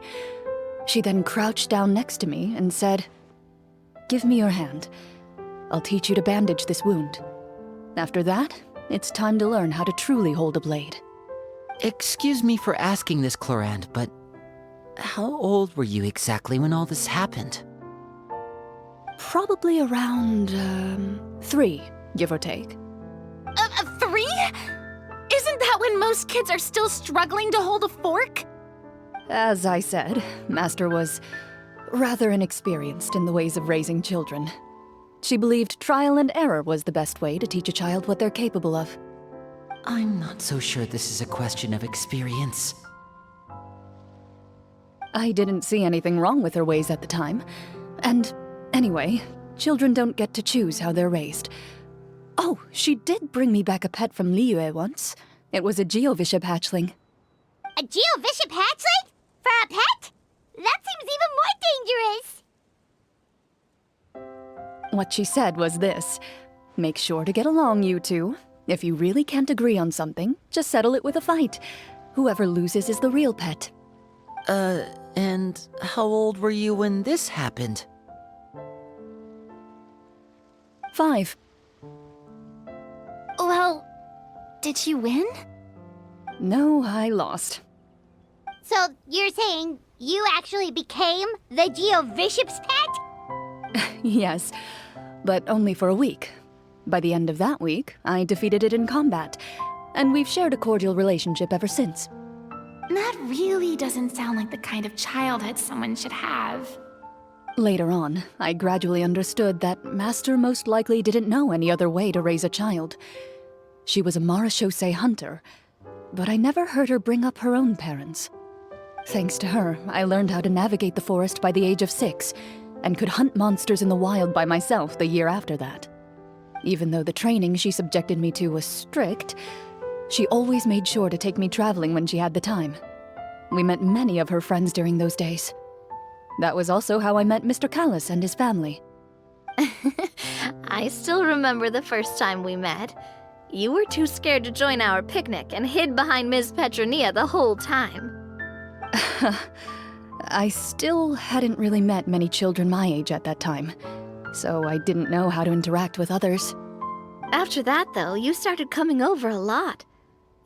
She then crouched down next to me and said, "Give me your hand. I'll teach you to bandage this wound. After that, it's time to learn how to truly hold a blade." Excuse me for asking this, Clorinde, but how old were you exactly when all this happened? Probably around, 3, give or take. 3? Isn't that when most kids are still struggling to hold a fork? As I said, Master was rather inexperienced in the ways of raising children. She believed trial and error was the best way to teach a child what they're capable of. I'm not so sure this is a question of experience. I didn't see anything wrong with her ways at the time. And anyway, children don't get to choose how they're raised. Oh, she did bring me back a pet from Liyue once. It was a Geovishap hatchling. A Geovishap hatchling? For a pet? That seems even more dangerous. What she said was this: make sure to get along, you two. If you really can't agree on something, just settle it with a fight. Whoever loses is the real pet. And how old were you when this happened? 5. Well, did you win? No, I lost. So you're saying you actually became the Geovishap's pet? Yes, but only for a week. By the end of that week, I defeated it in combat, and we've shared a cordial relationship ever since. That really doesn't sound like the kind of childhood someone should have. Later on, I gradually understood that Master most likely didn't know any other way to raise a child. She was a marechaussee hunter, but I never heard her bring up her own parents. Thanks to her, I learned how to navigate the forest by the age of 6, and could hunt monsters in the wild by myself the year after that. Even though the training she subjected me to was strict, she always made sure to take me traveling when she had the time. We met many of her friends during those days. That was also how I met Mr. Callis and his family. I still remember the first time we met. You were too scared to join our picnic and hid behind Ms. Petronia the whole time. I still hadn't really met many children my age at that time, so I didn't know how to interact with others. After that, though, you started coming over a lot.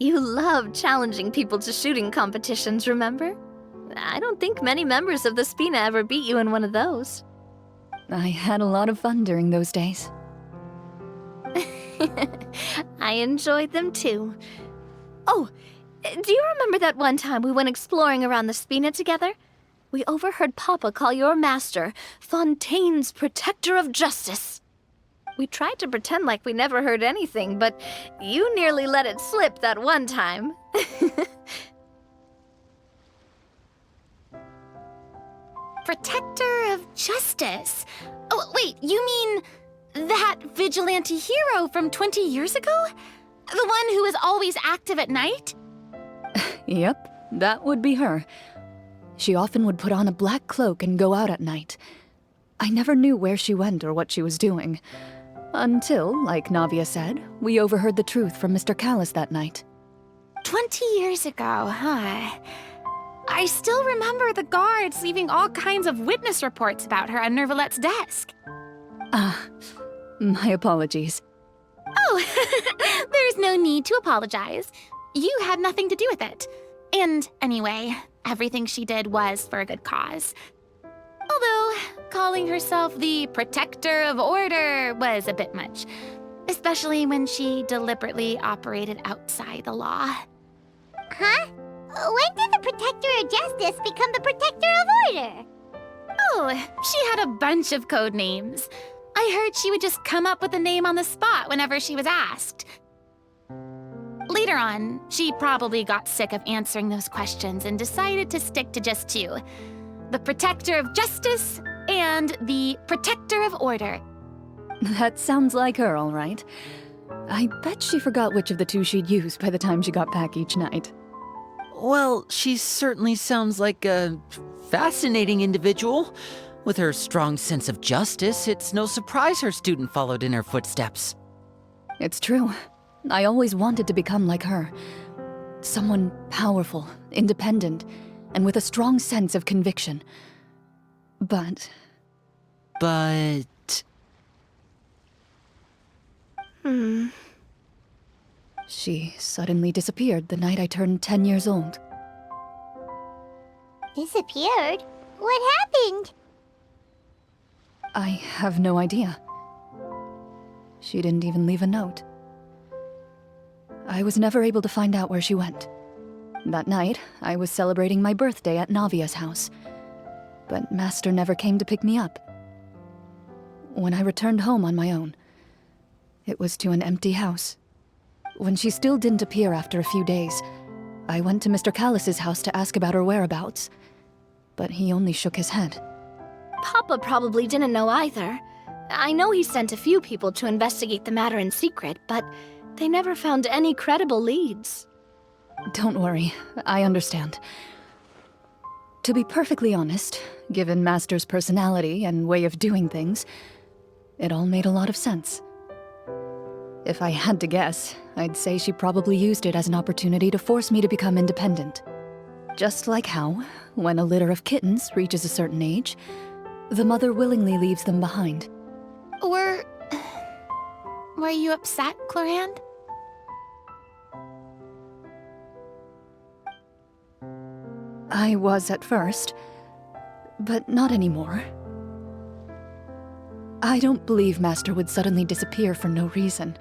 You loved challenging people to shooting competitions, remember? I don't think many members of the Spina ever beat you in one of those. I had a lot of fun during those days. I enjoyed them too. Oh, do you remember that one time we went exploring around the Spina together? We overheard Papa call your master Fontaine's Protector of Justice. We tried to pretend like we never heard anything, but you nearly let it slip that one time. Protector of Justice? Oh, wait, you mean that vigilante hero from 20 years ago? The one who is always active at night? Yep, that would be her. She often would put on a black cloak and go out at night. I never knew where she went or what she was doing. Until, like Navia said, we overheard the truth from Mr. Callis that night. 20 years ago, huh? I still remember the guards leaving all kinds of witness reports about her on Nervalette's desk. My apologies. Oh, there's no need to apologize. You had nothing to do with it. And anyway, everything she did was for a good cause. Although, calling herself the Protector of Order was a bit much. Especially when she deliberately operated outside the law. Huh? When did the Protector of Justice become the Protector of Order? Oh, she had a bunch of code names. I heard she would just come up with a name on the spot whenever she was asked. Later on, she probably got sick of answering those questions and decided to stick to just 2. The Protector of Justice and the Protector of Order. That sounds like her, all right. I bet she forgot which of the 2 she'd use by the time she got back each night. Well, she certainly sounds like a fascinating individual. With her strong sense of justice, it's no surprise her student followed in her footsteps. It's true. I always wanted to become like her. Someone powerful, independent, and with a strong sense of conviction. But... She suddenly disappeared the night I turned 10 years old. Disappeared? What happened? I have no idea. She didn't even leave a note. I was never able to find out where she went. That night, I was celebrating my birthday at Navia's house, but Master never came to pick me up. When I returned home on my own, it was to an empty house. When she still didn't appear after a few days, I went to Mr. Callis's house to ask about her whereabouts, but he only shook his head. Papa probably didn't know either. I know he sent a few people to investigate the matter in secret, but they never found any credible leads. Don't worry, I understand. To be perfectly honest, given Master's personality and way of doing things, it all made a lot of sense. If I had to guess, I'd say she probably used it as an opportunity to force me to become independent. Just like how, when a litter of kittens reaches a certain age, the mother willingly leaves them behind. Were you upset, Clorinde? I was at first, but not anymore. I don't believe Master would suddenly disappear for no reason.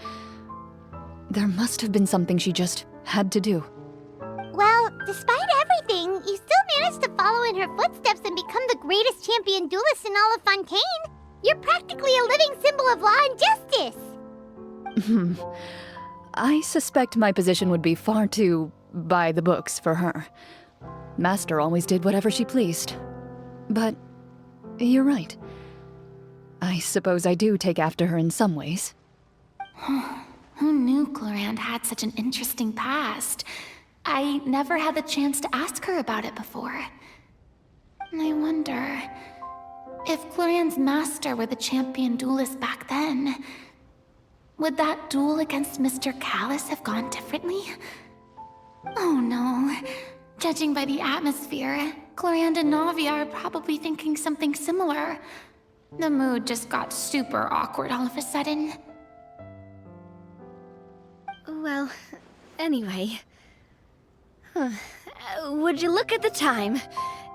There must have been something she just had to do. Well, despite everything, you still managed to follow in her footsteps and become the greatest champion duelist in all of Fontaine. You're practically a living symbol of law and justice. I suspect my position would be far too by the books for her. Master always did whatever she pleased. But you're right. I suppose I do take after her in some ways. Who knew Clorinde had such an interesting past? I never had the chance to ask her about it before. I wonder if Clorinde's master were the champion duelist back then. Would that duel against Mr. Callus have gone differently? Oh no. Judging by the atmosphere, Clorinde and Navia are probably thinking something similar. The mood just got super awkward all of a sudden. Well, anyway. Would you look at the time?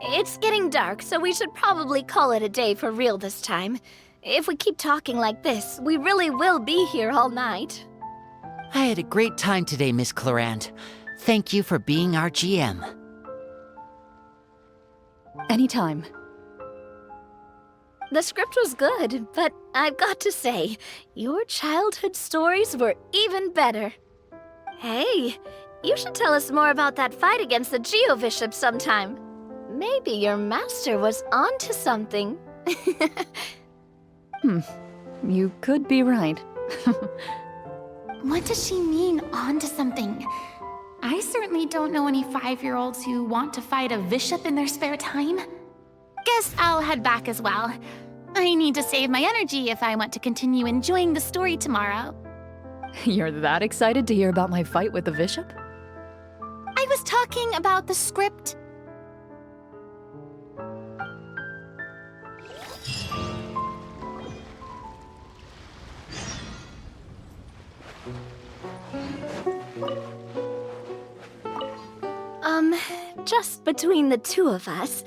It's getting dark, so we should probably call it a day for real this time. If we keep talking like this, we really will be here all night. I had a great time today, Miss Clorinde. Thank you for being our GM. Anytime. The script was good, but I've got to say, your childhood stories were even better. Hey, you should tell us more about that fight against the Geo-Bishop sometime. Maybe your master was onto something. You could be right. What does she mean, onto something? I certainly don't know any 5-year-olds who want to fight a bishop in their spare time. Guess I'll head back as well. I need to save my energy if I want to continue enjoying the story tomorrow. You're that excited to hear about my fight with the bishop? I was talking about the script. Just between the two of us,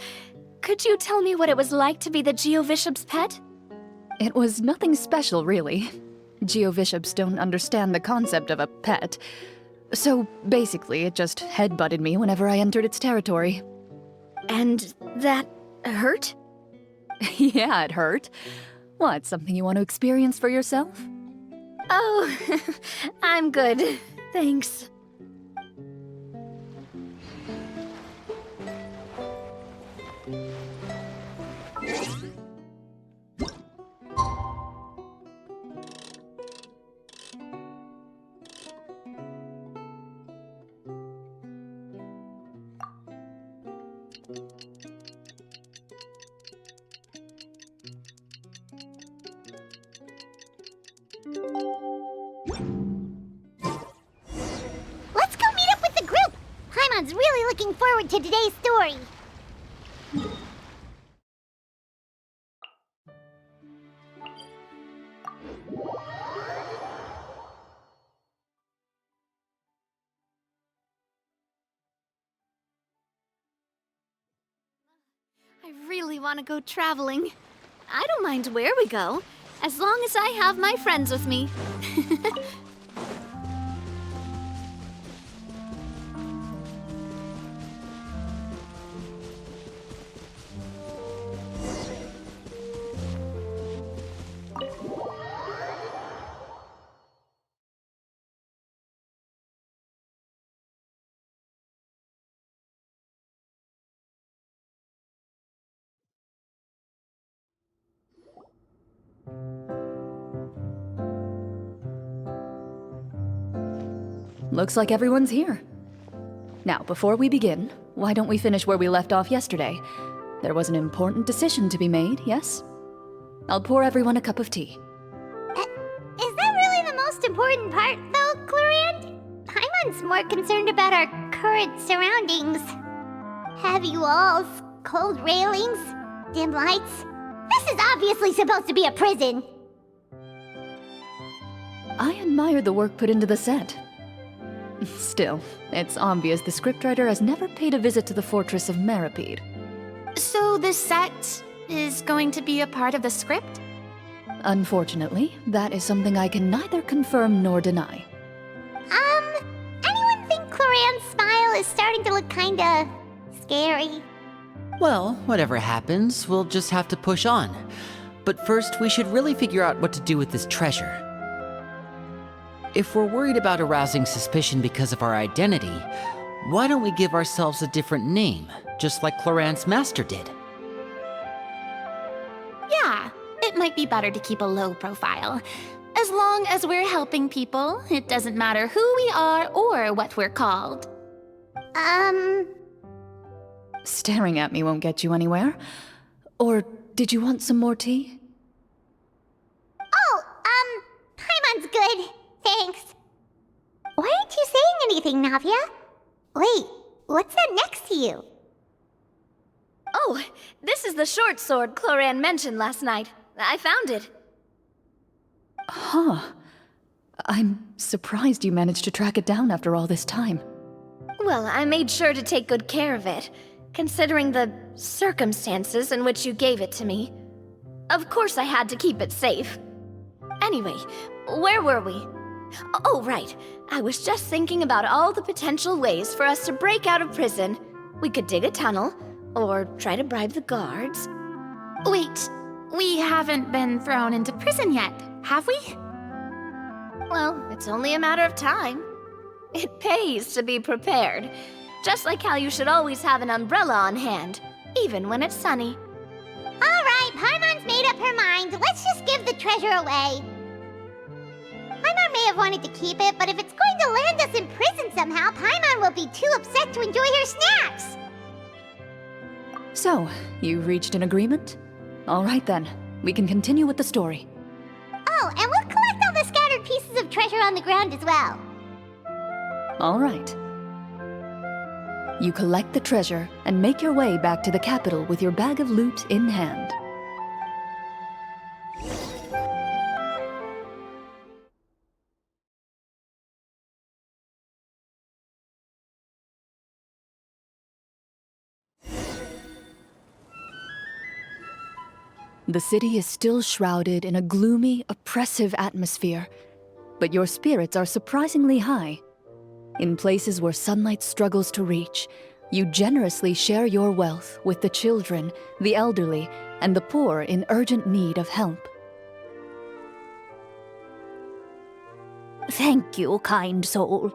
could you tell me what it was like to be the Geo-Bishop's pet? It was nothing special, really. Geo-Bishops don't understand the concept of a pet. So basically, it just headbutted me whenever I entered its territory. And that hurt? Yeah, it hurt. What, something you want to experience for yourself? Oh, I'm good. Thanks. Let's go meet up with the group! Paimon's really looking forward to today's story. I really want to go traveling. I don't mind where we go, as long as I have my friends with me. Looks like everyone's here. Now, before we begin, why don't we finish where we left off yesterday? There was an important decision to be made, yes? I'll pour everyone a cup of tea. Is that really the most important part, though, Clorinde? Paimon's more concerned about our current surroundings. Heavy walls, cold railings, dim lights. This is obviously supposed to be a prison. I admire the work put into the set. Still, it's obvious the scriptwriter has never paid a visit to the fortress of Meripede. So the set is going to be a part of the script? Unfortunately, that is something I can neither confirm nor deny. Anyone think Clorinde's smile is starting to look kinda scary? Well, whatever happens, we'll just have to push on. But first, we should really figure out what to do with this treasure. if we're worried about arousing suspicion because of our identity, why don't we give ourselves a different name, just like Clorinde's master did? Yeah, it might be better to keep a low profile. As long as we're helping people, it doesn't matter who we are or what we're called. Staring at me won't get you anywhere. Or did you want some more tea? Oh, Paimon's good. Thanks. Why aren't you saying anything, Navia? Wait, what's that next to you? Oh, this is the short sword Clorinde mentioned last night. I found it. Huh. I'm surprised you managed to track it down after all this time. Well, I made sure to take good care of it, considering the circumstances in which you gave it to me. Of course I had to keep it safe. Anyway, where were we? Oh, right. I was just thinking about all the potential ways for us to break out of prison. We could dig a tunnel, or try to bribe the guards. Wait, we haven't been thrown into prison yet, have we? Well, it's only a matter of time. It pays to be prepared. Just like how you should always have an umbrella on hand, even when it's sunny. Alright, Paimon's made up her mind. Let's just give the treasure away. Paimon may have wanted to keep it, but if it's going to land us in prison somehow, Paimon will be too upset to enjoy her snacks. So, you reached an agreement? All right then, we can continue with the story. Oh, and we'll collect all the scattered pieces of treasure on the ground as well. All right. You collect the treasure and make your way back to the capital with your bag of loot in hand. The city is still shrouded in a gloomy, oppressive atmosphere, but your spirits are surprisingly high. In places where sunlight struggles to reach, you generously share your wealth with the children, the elderly, and the poor in urgent need of help. Thank you, kind soul.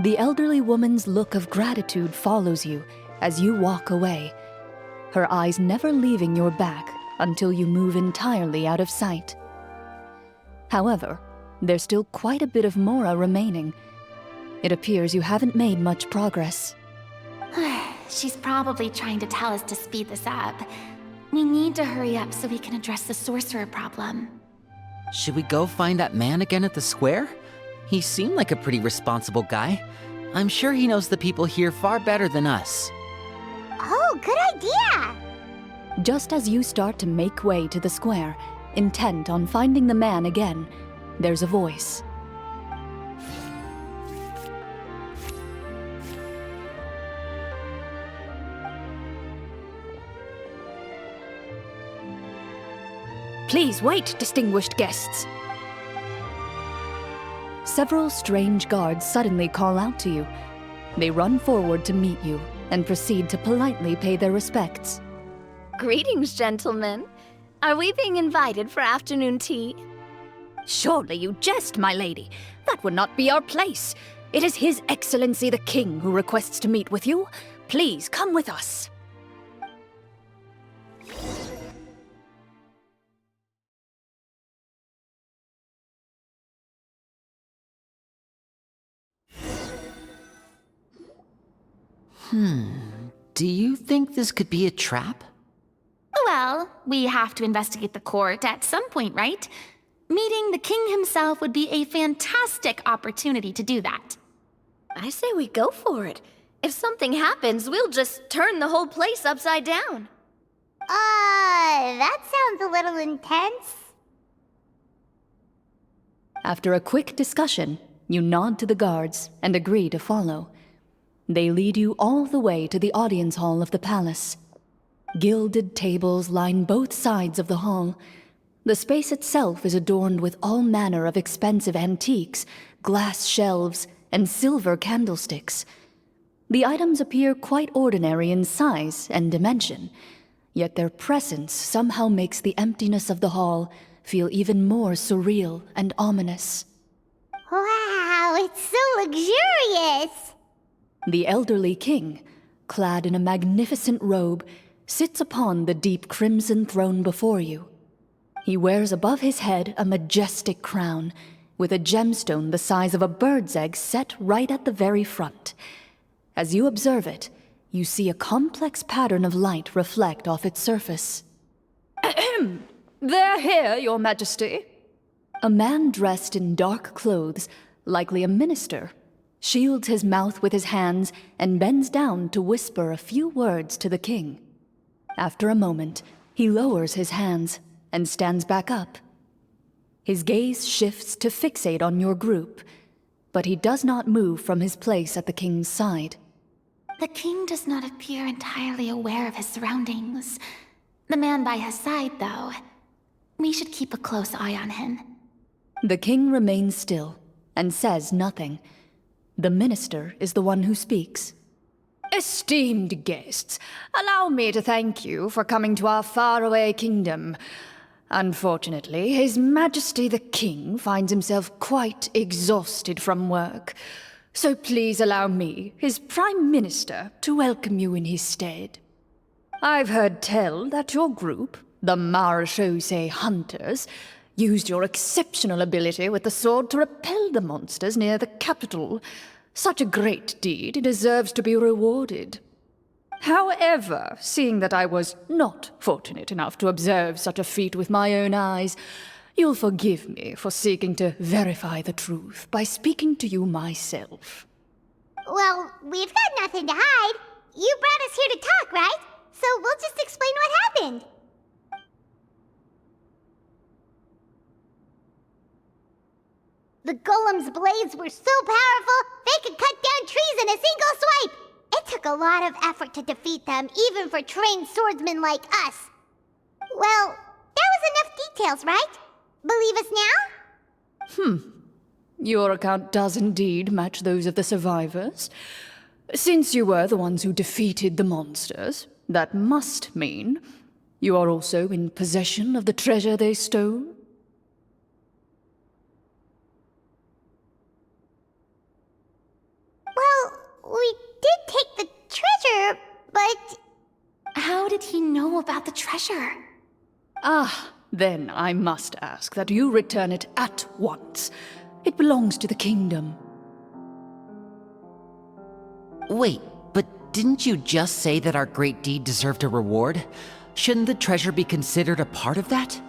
The elderly woman's look of gratitude follows you as you walk away, her eyes never leaving your back until you move entirely out of sight. However, there's still quite a bit of Mora remaining. It appears you haven't made much progress. She's probably trying to tell us to speed this up. We need to hurry up so we can address the sorcerer problem. Should we go find that man again at the square? He seemed like a pretty responsible guy. I'm sure he knows the people here far better than us. Oh, good idea! Just as you start to make way to the square, intent on finding the man again, there's a voice. Please wait, distinguished guests. Several strange guards suddenly call out to you. They run forward to meet you and proceed to politely pay their respects. Greetings, gentlemen. Are we being invited for afternoon tea? Surely you jest, my lady. That would not be our place. It is His Excellency the King who requests to meet with you. Please come with us. Do you think this could be a trap? Well, we have to investigate the court at some point, right? Meeting the king himself would be a fantastic opportunity to do that. I say we go for it. If something happens, we'll just turn the whole place upside down. That sounds a little intense. After a quick discussion, you nod to the guards and agree to follow. They lead you all the way to the audience hall of the palace. Gilded tables line both sides of the hall. The space itself is adorned with all manner of expensive antiques, glass shelves, and silver candlesticks. The items appear quite ordinary in size and dimension, yet their presence somehow makes the emptiness of the hall feel even more surreal and ominous. it's so luxurious! The elderly king, clad in a magnificent robe, sits upon the deep crimson throne before you. He wears above his head a majestic crown, with a gemstone the size of a bird's egg set right at the very front. As you observe it, you see a complex pattern of light reflect off its surface. They're here, Your Majesty. A man dressed in dark clothes, likely a minister, shields his mouth with his hands and bends down to whisper a few words to the king. After a moment, he lowers his hands and stands back up. His gaze shifts to fixate on your group, but he does not move from his place at the king's side. The king does not appear entirely aware of his surroundings. The man by his side, though. We should keep a close eye on him. The king remains still and says nothing. The minister is the one who speaks. Esteemed guests, allow me to thank you for coming to our faraway kingdom. Unfortunately, His Majesty the King finds himself quite exhausted from work. So please allow me, his Prime Minister, to welcome you in his stead. I've heard tell that your group, the Marechaussee Hunters, used your exceptional ability with the sword to repel the monsters near the capital. Such a great deed deserves to be rewarded. However, seeing that I was not fortunate enough to observe such a feat with my own eyes, you'll forgive me for seeking to verify the truth by speaking to you myself. Well, we've got nothing to hide. You brought us here to talk, right? So we'll just explain what happened. The golem's blades were so powerful, they could cut down trees in a single swipe! It took a lot of effort to defeat them, even for trained swordsmen like us. Well, that was enough details, right? Believe us now? Your account does indeed match those of the survivors. Since you were the ones who defeated the monsters, that must mean you are also in possession of the treasure they stole? Well, we did take the treasure, but... How did he know about the treasure? Then I must ask that you return it at once. It belongs to the kingdom. Wait, but didn't you just say that our great deed deserved a reward? Shouldn't the treasure be considered a part of that?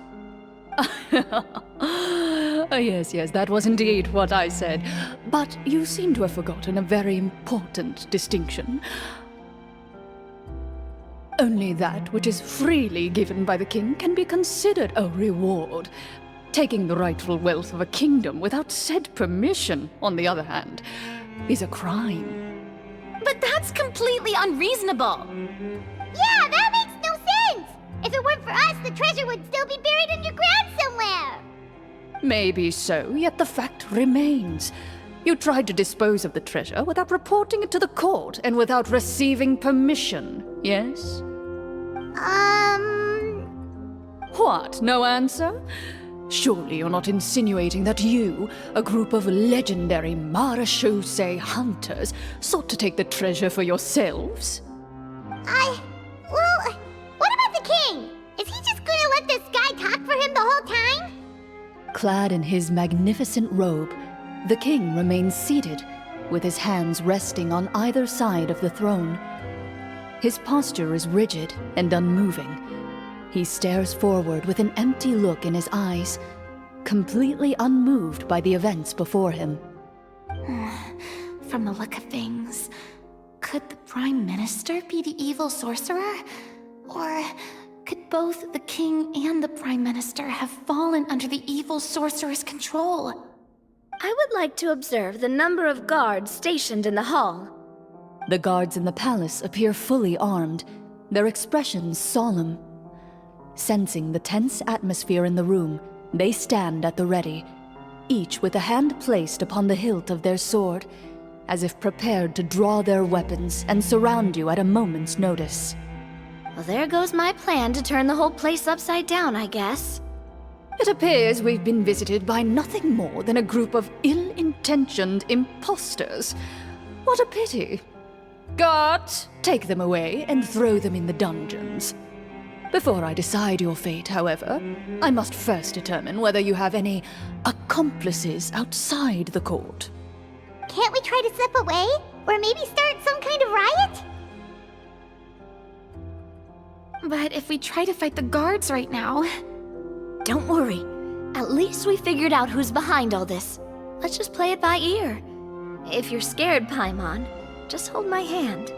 Yes, that was indeed what I said. But you seem to have forgotten a very important distinction. Only that which is freely given by the king can be considered a reward. Taking the rightful wealth of a kingdom without said permission, on the other hand, is a crime. But that's completely unreasonable! Yeah, that makes no sense! If it weren't for us, the treasure would still be buried underground somewhere! Maybe so, yet the fact remains. You tried to dispose of the treasure without reporting it to the court and without receiving permission, yes? What, no answer? Surely you're not insinuating that you, a group of legendary Marechaussee hunters, sought to take the treasure for yourselves? Well, what about the king? Is he just gonna let this guy talk for him the whole time? Clad in his magnificent robe, the king remains seated, with his hands resting on either side of the throne. His posture is rigid and unmoving. He stares forward with an empty look in his eyes, completely unmoved by the events before him. From the look of things, could the Prime Minister be the evil sorcerer? Or could both the king and the Prime Minister have fallen under the evil sorcerer's control? I would like to observe the number of guards stationed in the hall. The guards in the palace appear fully armed, their expressions solemn. Sensing the tense atmosphere in the room, they stand at the ready, each with a hand placed upon the hilt of their sword, as if prepared to draw their weapons and surround you at a moment's notice. Well, there goes my plan to turn the whole place upside down, I guess. It appears we've been visited by nothing more than a group of ill-intentioned imposters. What a pity. Guards, take them away and throw them in the dungeons. Before I decide your fate, however, I must first determine whether you have any accomplices outside the court. Can't we try to slip away? Or maybe start some kind of riot? But if we try to fight the guards right now... Don't worry. At least we figured out who's behind all this. Let's just play it by ear. If you're scared, Paimon, just hold my hand.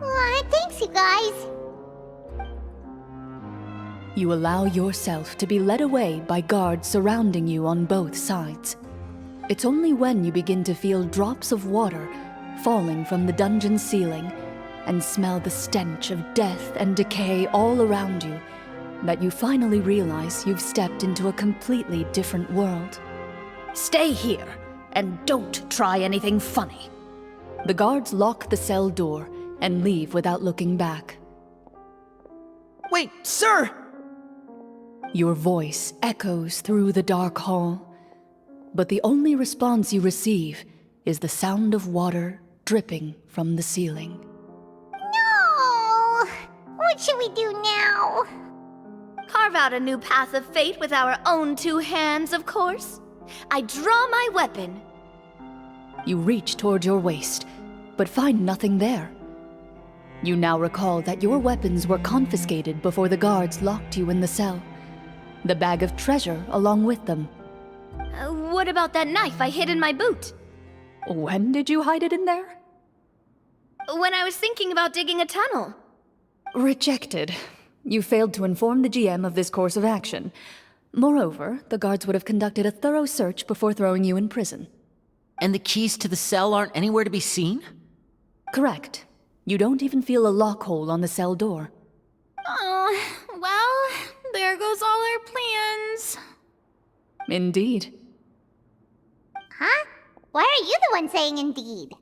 Aw, thanks, you guys. You allow yourself to be led away by guards surrounding you on both sides. It's only when you begin to feel drops of water falling from the dungeon ceiling and smell the stench of death and decay all around you that you finally realize you've stepped into a completely different world. Stay here, and don't try anything funny. The guards lock the cell door and leave without looking back. Wait, sir! Your voice echoes through the dark hall, but the only response you receive is the sound of water dripping from the ceiling. No! What should we do now? Carve out a new path of fate with our own two hands, of course. I draw my weapon. You reach toward your waist, but find nothing there. You now recall that your weapons were confiscated before the guards locked you in the cell. The bag of treasure along with them. What about that knife I hid in my boot? When did you hide it in there? When I was thinking about digging a tunnel. Rejected. You failed to inform the GM of this course of action. Moreover, the guards would have conducted a thorough search before throwing you in prison. And the keys to the cell aren't anywhere to be seen? Correct. You don't even feel a lock hole on the cell door. Oh, well, there goes all our plans. Indeed. Huh? Why are you the one saying indeed?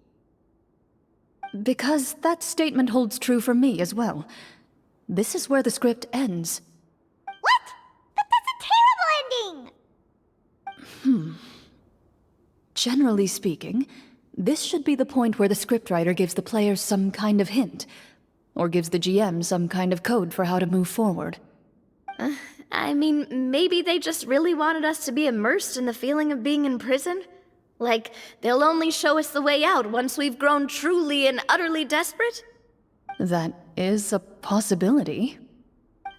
Because that statement holds true for me as well. This is where the script ends. What? But that's a terrible ending! Generally speaking, this should be the point where the scriptwriter gives the players some kind of hint, or gives the GM some kind of code for how to move forward. I mean, maybe they just really wanted us to be immersed in the feeling of being in prison? Like, they'll only show us the way out once we've grown truly and utterly desperate? That is a possibility.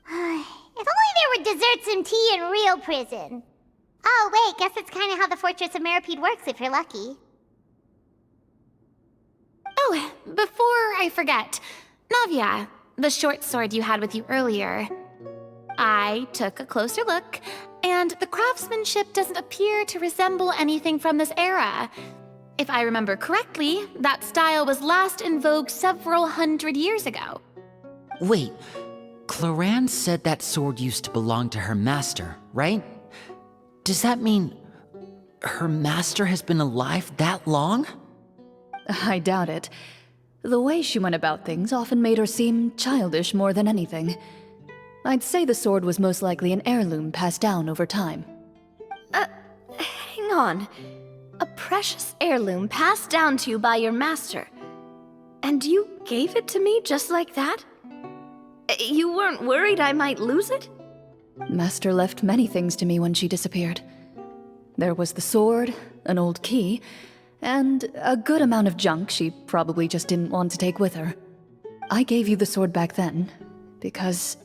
If only there were desserts and tea in real prison. Oh, wait, guess that's kind of how the Fortress of Meripede works if you're lucky. Oh, before I forget, Navia, the short sword you had with you earlier. I took a closer look, and the craftsmanship doesn't appear to resemble anything from this era. If I remember correctly, that style was last in vogue several hundred years ago. Wait, Clorinde said that sword used to belong to her master, right? Does that mean her master has been alive that long? I doubt it. The way she went about things often made her seem childish more than anything. I'd say the sword was most likely an heirloom passed down over time. Hang on. A precious heirloom passed down to you by your master. And you gave it to me just like that? You weren't worried I might lose it? Master left many things to me when she disappeared. There was the sword, an old key, and a good amount of junk she probably just didn't want to take with her. I gave you the sword back then, because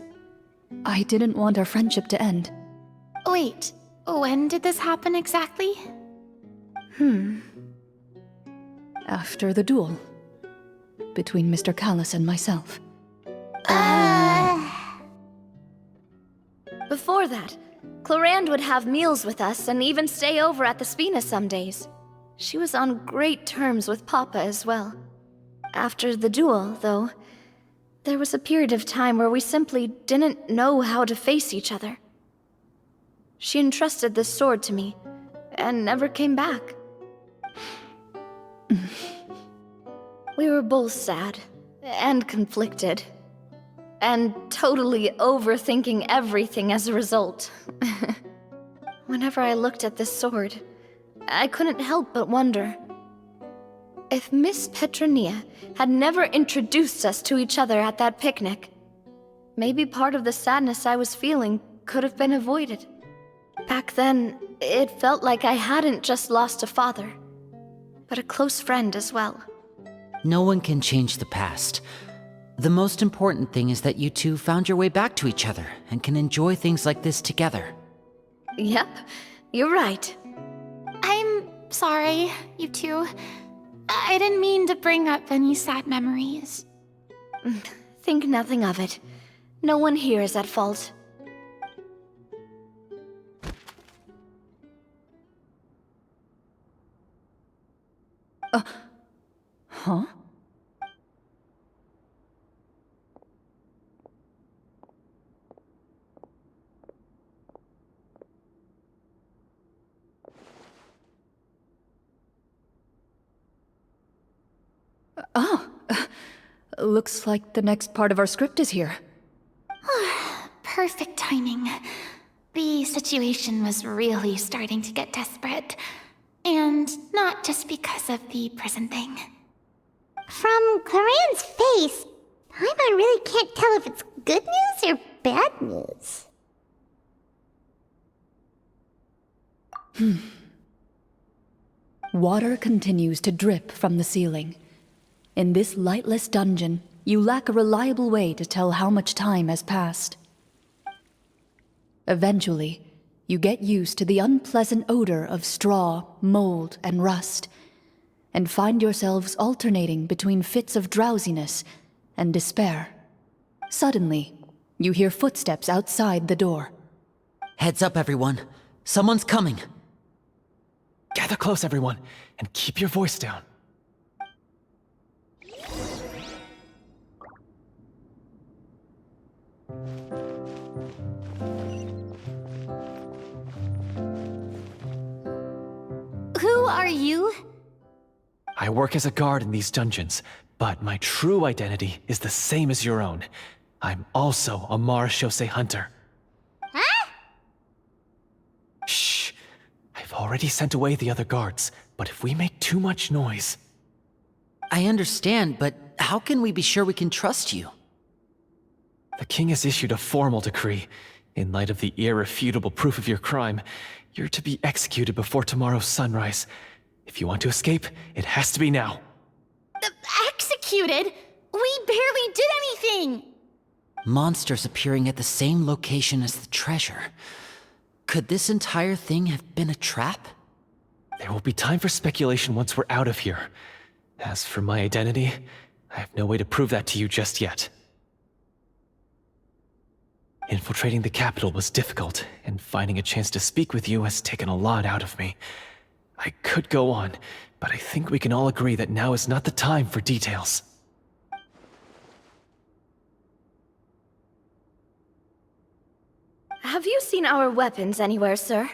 I didn't want our friendship to end. Wait, when did this happen exactly? After the duel. Between Mr. Callis and myself. Before that, Clorinde would have meals with us and even stay over at the Spina some days. She was on great terms with Papa as well. After the duel, though, there was a period of time where we simply didn't know how to face each other. She entrusted this sword to me, and never came back. We were both sad, and conflicted. And totally overthinking everything as a result. Whenever I looked at this sword, I couldn't help but wonder if Miss Petronia had never introduced us to each other at that picnic. Maybe part of the sadness I was feeling could have been avoided. Back then, it felt like I hadn't just lost a father, but a close friend as well. No one can change the past. The most important thing is that you two found your way back to each other and can enjoy things like this together. Yep, you're right. I'm sorry, you two. I didn't mean to bring up any sad memories. Think nothing of it. No one here is at fault. Huh? Oh, looks like the next part of our script is here. Perfect timing. The situation was really starting to get desperate. And not just because of the prison thing. From Clarenne's face, Paimon really can't tell if it's good news or bad news. Water continues to drip from the ceiling. In this lightless dungeon, you lack a reliable way to tell how much time has passed. Eventually, you get used to the unpleasant odor of straw, mold, and rust, and find yourselves alternating between fits of drowsiness and despair. Suddenly, you hear footsteps outside the door. Heads up, everyone. Someone's coming. Gather close, everyone, and keep your voice down. Who are you? I work as a guard in these dungeons, but my true identity is the same as your own. I'm also a marechaussee hunter. Huh? Shh. I've already sent away the other guards, but if we make too much noise... I understand, but how can we be sure we can trust you? The king has issued a formal decree. In light of the irrefutable proof of your crime, you're to be executed before tomorrow's sunrise. If you want to escape, it has to be now. Executed? We barely did anything! Monsters appearing at the same location as the treasure. Could this entire thing have been a trap? There will be time for speculation once we're out of here. As for my identity, I have no way to prove that to you just yet. Infiltrating the capital was difficult, and finding a chance to speak with you has taken a lot out of me. I could go on, but I think we can all agree that now is not the time for details. Have you seen our weapons anywhere, sir?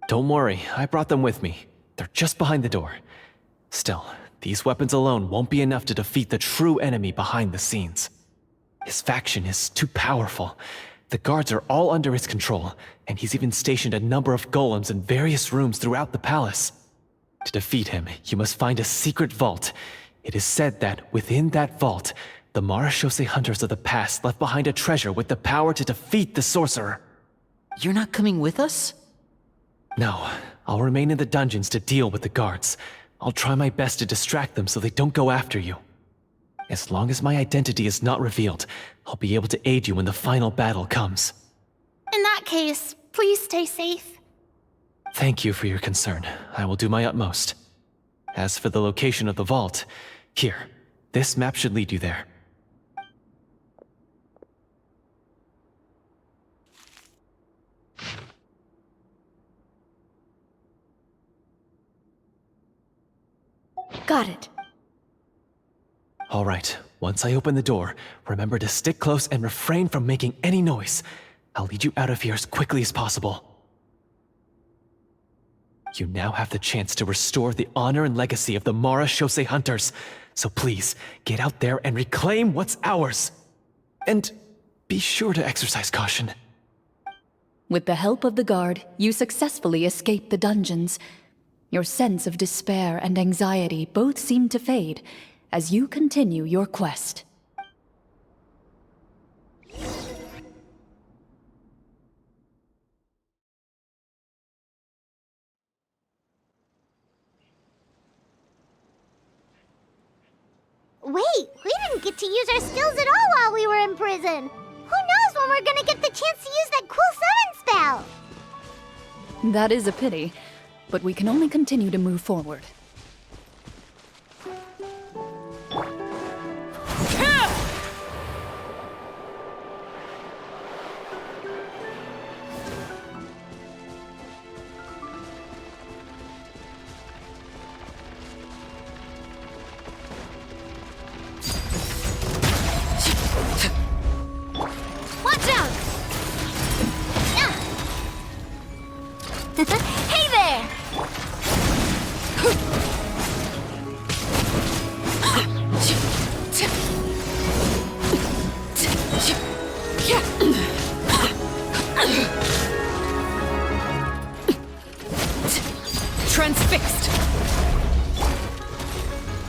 Don't worry, I brought them with me. They're just behind the door. Still, these weapons alone won't be enough to defeat the true enemy behind the scenes. His faction is too powerful. The guards are all under his control, and he's even stationed a number of golems in various rooms throughout the palace. To defeat him, you must find a secret vault. It is said that within that vault, the marechaussee hunters of the past left behind a treasure with the power to defeat the sorcerer. You're not coming with us? No, I'll remain in the dungeons to deal with the guards. I'll try my best to distract them so they don't go after you. As long as my identity is not revealed, I'll be able to aid you when the final battle comes. In that case, please stay safe. Thank you for your concern. I will do my utmost. As for the location of the vault, here, this map should lead you there. Got it. All right, once I open the door, remember to stick close and refrain from making any noise. I'll lead you out of here as quickly as possible. You now have the chance to restore the honor and legacy of the marechaussee hunters. So please, get out there and reclaim what's ours. And be sure to exercise caution. With the help of the guard, you successfully escape the dungeons. Your sense of despair and anxiety both seem to fade as you continue your quest. Wait, we didn't get to use our skills at all while we were in prison. Who knows when we're gonna get the chance to use that cool summon spell? That is a pity, but we can only continue to move forward. Watch out! Hey there! Transfixed!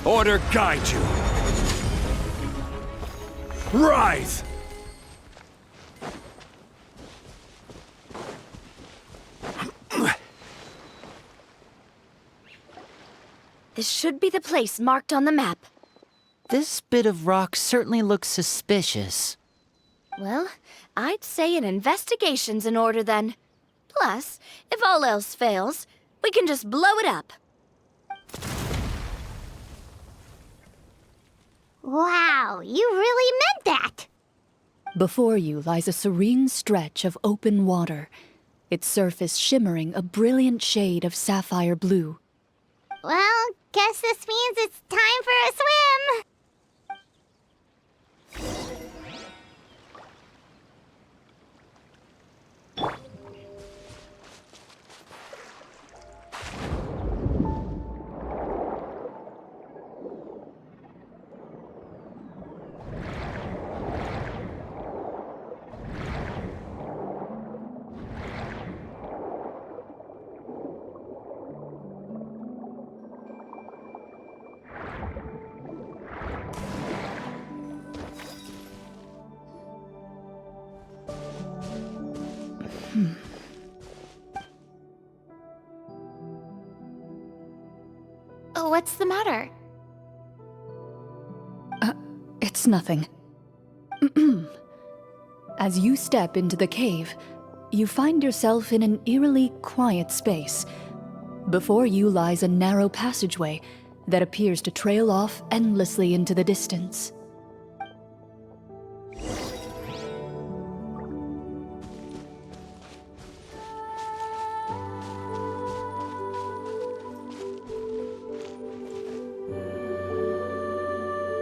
Order guide you. Rise! This should be the place marked on the map. This bit of rock certainly looks suspicious. Well, I'd say an investigation's in order then. Plus, if all else fails, we can just blow it up. Wow, you really meant that! Before you lies a serene stretch of open water, its surface shimmering a brilliant shade of sapphire blue. Well, guess this means it's time for a swim! Oh, what's the matter? It's nothing. As you step into the cave, you find yourself in an eerily quiet space. Before you lies a narrow passageway that appears to trail off endlessly into the distance.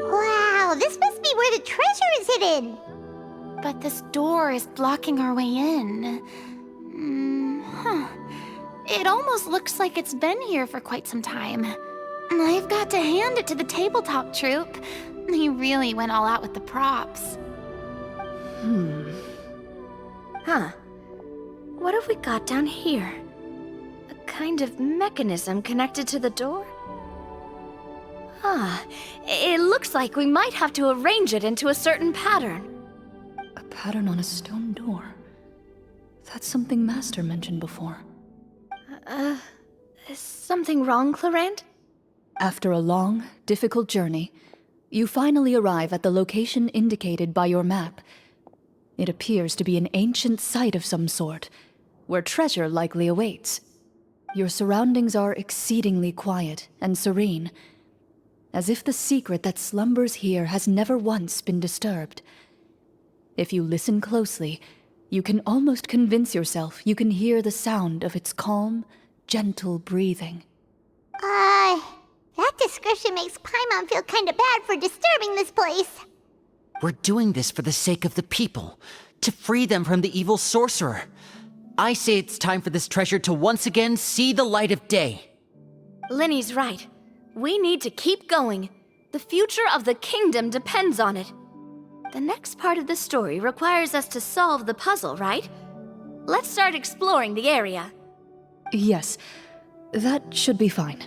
Wow, this must be where the treasure is hidden! But this door is blocking our way in. It almost looks like it's been here for quite some time. I've got to hand it to the tabletop troupe. They really went all out with the props. Huh. What have we got down here? A kind of mechanism connected to the door? Ah, it looks like we might have to arrange it into a certain pattern. A pattern on a stone door. That's something Master mentioned before. Is something wrong, Clorinde? After a long, difficult journey, you finally arrive at the location indicated by your map. It appears to be an ancient site of some sort, where treasure likely awaits. Your surroundings are exceedingly quiet and serene, as if the secret that slumbers here has never once been disturbed. If you listen closely, you can almost convince yourself you can hear the sound of its calm, gentle breathing. That description makes Paimon feel kinda bad for disturbing this place. We're doing this for the sake of the people, to free them from the evil sorcerer. I say it's time for this treasure to once again see the light of day. Linny's right. We need to keep going. The future of the kingdom depends on it. The next part of the story requires us to solve the puzzle, right? Let's start exploring the area. Yes, that should be fine.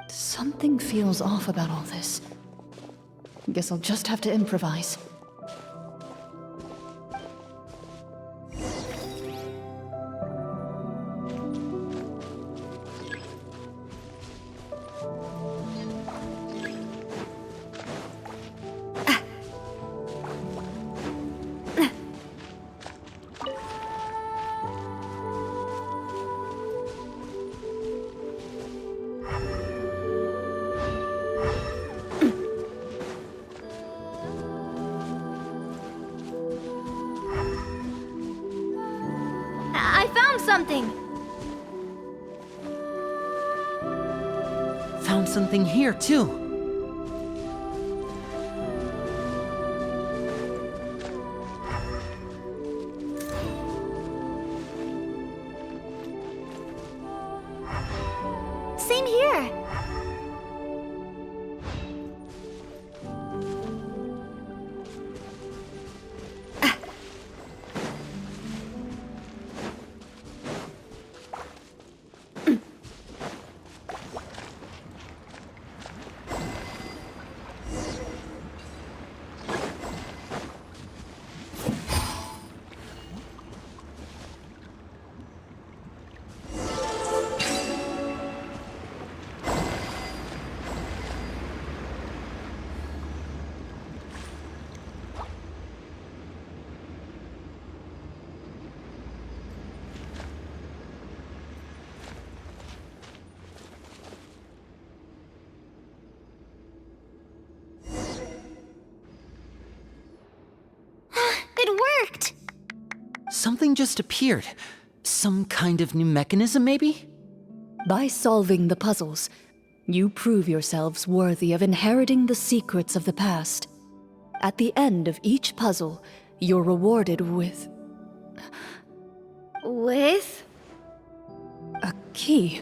Something feels off about all this. Guess I'll just have to improvise. I found something! Found something here, too. Same here! It worked! Something just appeared. Some kind of new mechanism, maybe? By solving the puzzles, you prove yourselves worthy of inheriting the secrets of the past. At the end of each puzzle, you're rewarded with With? a key.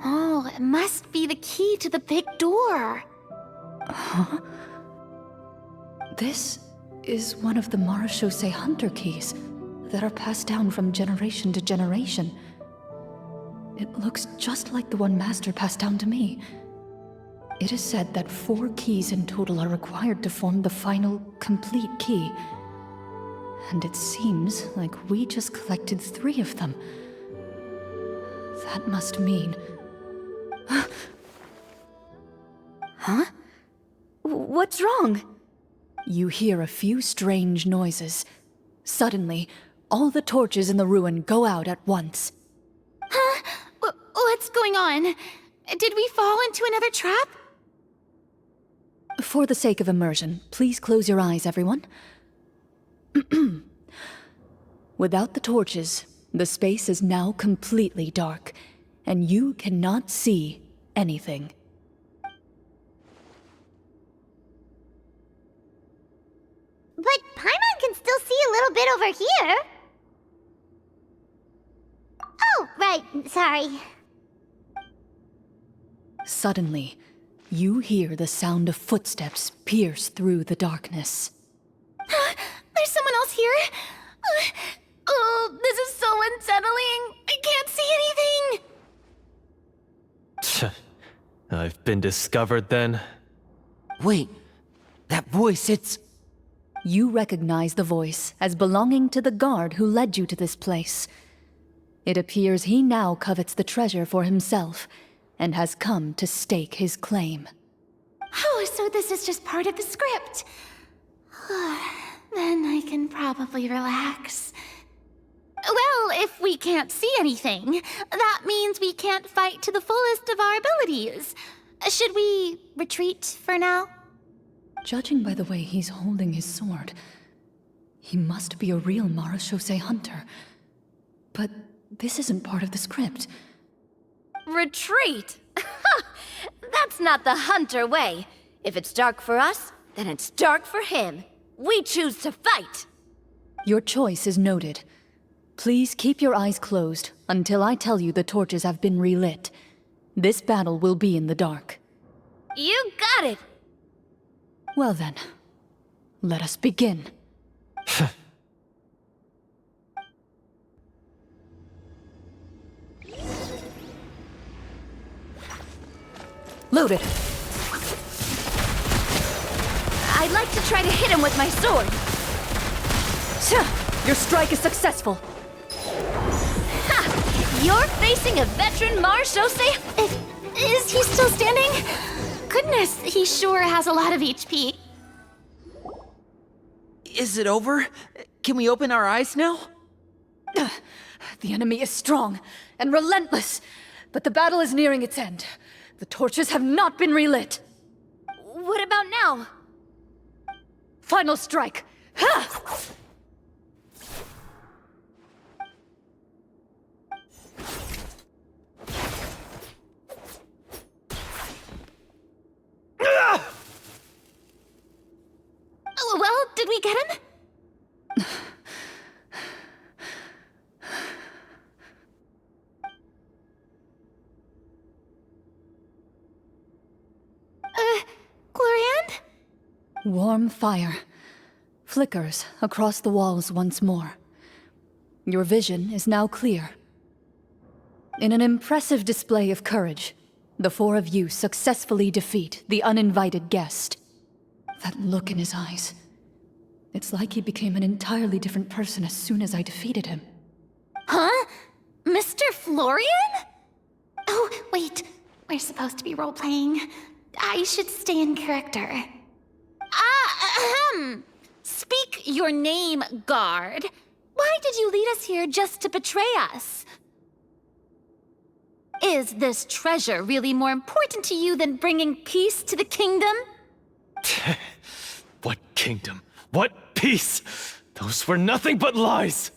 Oh, it must be the key to the big door. This is one of the Marechaussee Hunter keys that are passed down from generation to generation. It looks just like the one Master passed down to me. It is said that 4 keys in total are required to form the final, complete key. And it seems like we just collected 3 of them. That must mean... Huh? What's wrong? You hear a few strange noises. Suddenly, all the torches in the ruin go out at once. Huh? What's going on? Did we fall into another trap? For the sake of immersion, please close your eyes, everyone. Without the torches, the space is now completely dark, and you cannot see anything. But Paimon can still see a little bit over here. Oh, right, sorry. Suddenly, you hear the sound of footsteps pierce through the darkness. There's someone else here? Oh, this is so unsettling. I can't see anything. I've been discovered then. Wait, that voice, it's... You recognize the voice as belonging to the guard who led you to this place. It appears he now covets the treasure for himself, and has come to stake his claim. Oh, so this is just part of the script. Then I can probably relax. Well, if we can't see anything, that means we can't fight to the fullest of our abilities. Should we retreat for now? Judging by the way he's holding his sword, he must be a real Marechaussee hunter. But this isn't part of the script. Retreat? That's not the hunter way. If it's dark for us, then it's dark for him. We choose to fight. Your choice is noted. Please keep your eyes closed until I tell you the torches have been relit. This battle will be in the dark. You got it! Well then, let us begin. Loaded. I'd like to try to hit him with my sword. Your strike is successful. Ha! You're facing a veteran marechaussee. Is he still standing? Goodness, he sure has a lot of HP. Is it over? Can we open our eyes now? The enemy is strong and relentless, but the battle is nearing its end. The torches have not been relit. What about now? Final strike. Ha! Oh, well, did we get him? Clorinde? Warm fire flickers across the walls once more. Your vision is now clear. In an impressive display of courage, the four of you successfully defeat the uninvited guest. That look in his eyes. It's like he became an entirely different person as soon as I defeated him. Huh? Mr. Florian? Oh, wait. We're supposed to be role-playing. I should stay in character. Speak your name, guard. Why did you lead us here just to betray us? Is this treasure really more important to you than bringing peace to the kingdom? What kingdom? What peace? Those were nothing but lies!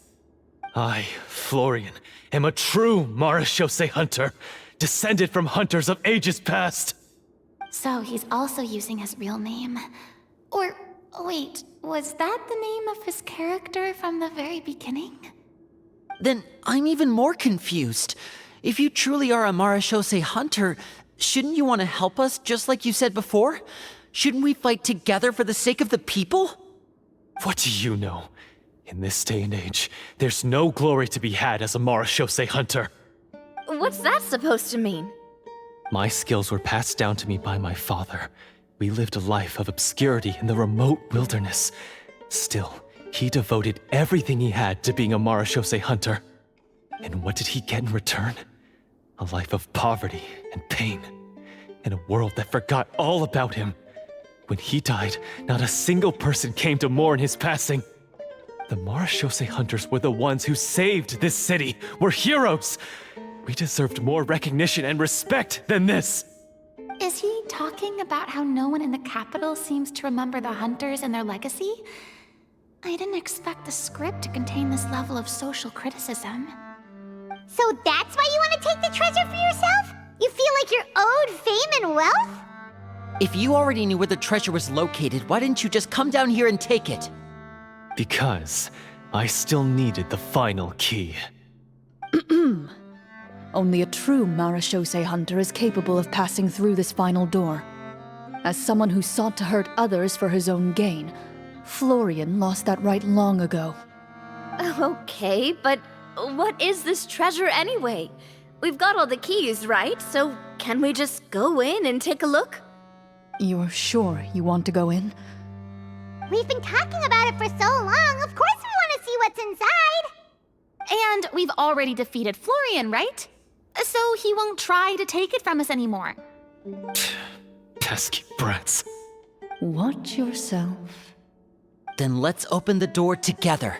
I, Florian, am a true marechaussee hunter, descended from hunters of ages past. So he's also using his real name. Or, wait, was that the name of his character from the very beginning? Then I'm even more confused. If you truly are a marechaussee hunter, shouldn't you want to help us just like you said before? Shouldn't we fight together for the sake of the people? What do you know? In this day and age, there's no glory to be had as a marechaussee hunter. What's that supposed to mean? My skills were passed down to me by my father. We lived a life of obscurity in the remote wilderness. Still, he devoted everything he had to being a marechaussee hunter. And what did he get in return? A life of poverty and pain, in a world that forgot all about him. When he died, not a single person came to mourn his passing. The marechaussee hunters were the ones who saved this city, were heroes. We deserved more recognition and respect than this. Is he talking about how no one in the capital seems to remember the hunters and their legacy? I didn't expect the script to contain this level of social criticism. So that's why you want to take the treasure for yourself? You feel like you're owed fame and wealth? If you already knew where the treasure was located, why didn't you just come down here and take it? Because I still needed the final key. Only a true marechaussee hunter is capable of passing through this final door. As someone who sought to hurt others for his own gain, Florian lost that right long ago. Okay, but what is this treasure anyway? We've got all the keys, right? So can we just go in and take a look? You're sure you want to go in? We've been talking about it for so long, of course we want to see what's inside! And we've already defeated Florian, right? So he won't try to take it from us anymore. Pesky brats. Watch yourself. Then let's open the door together.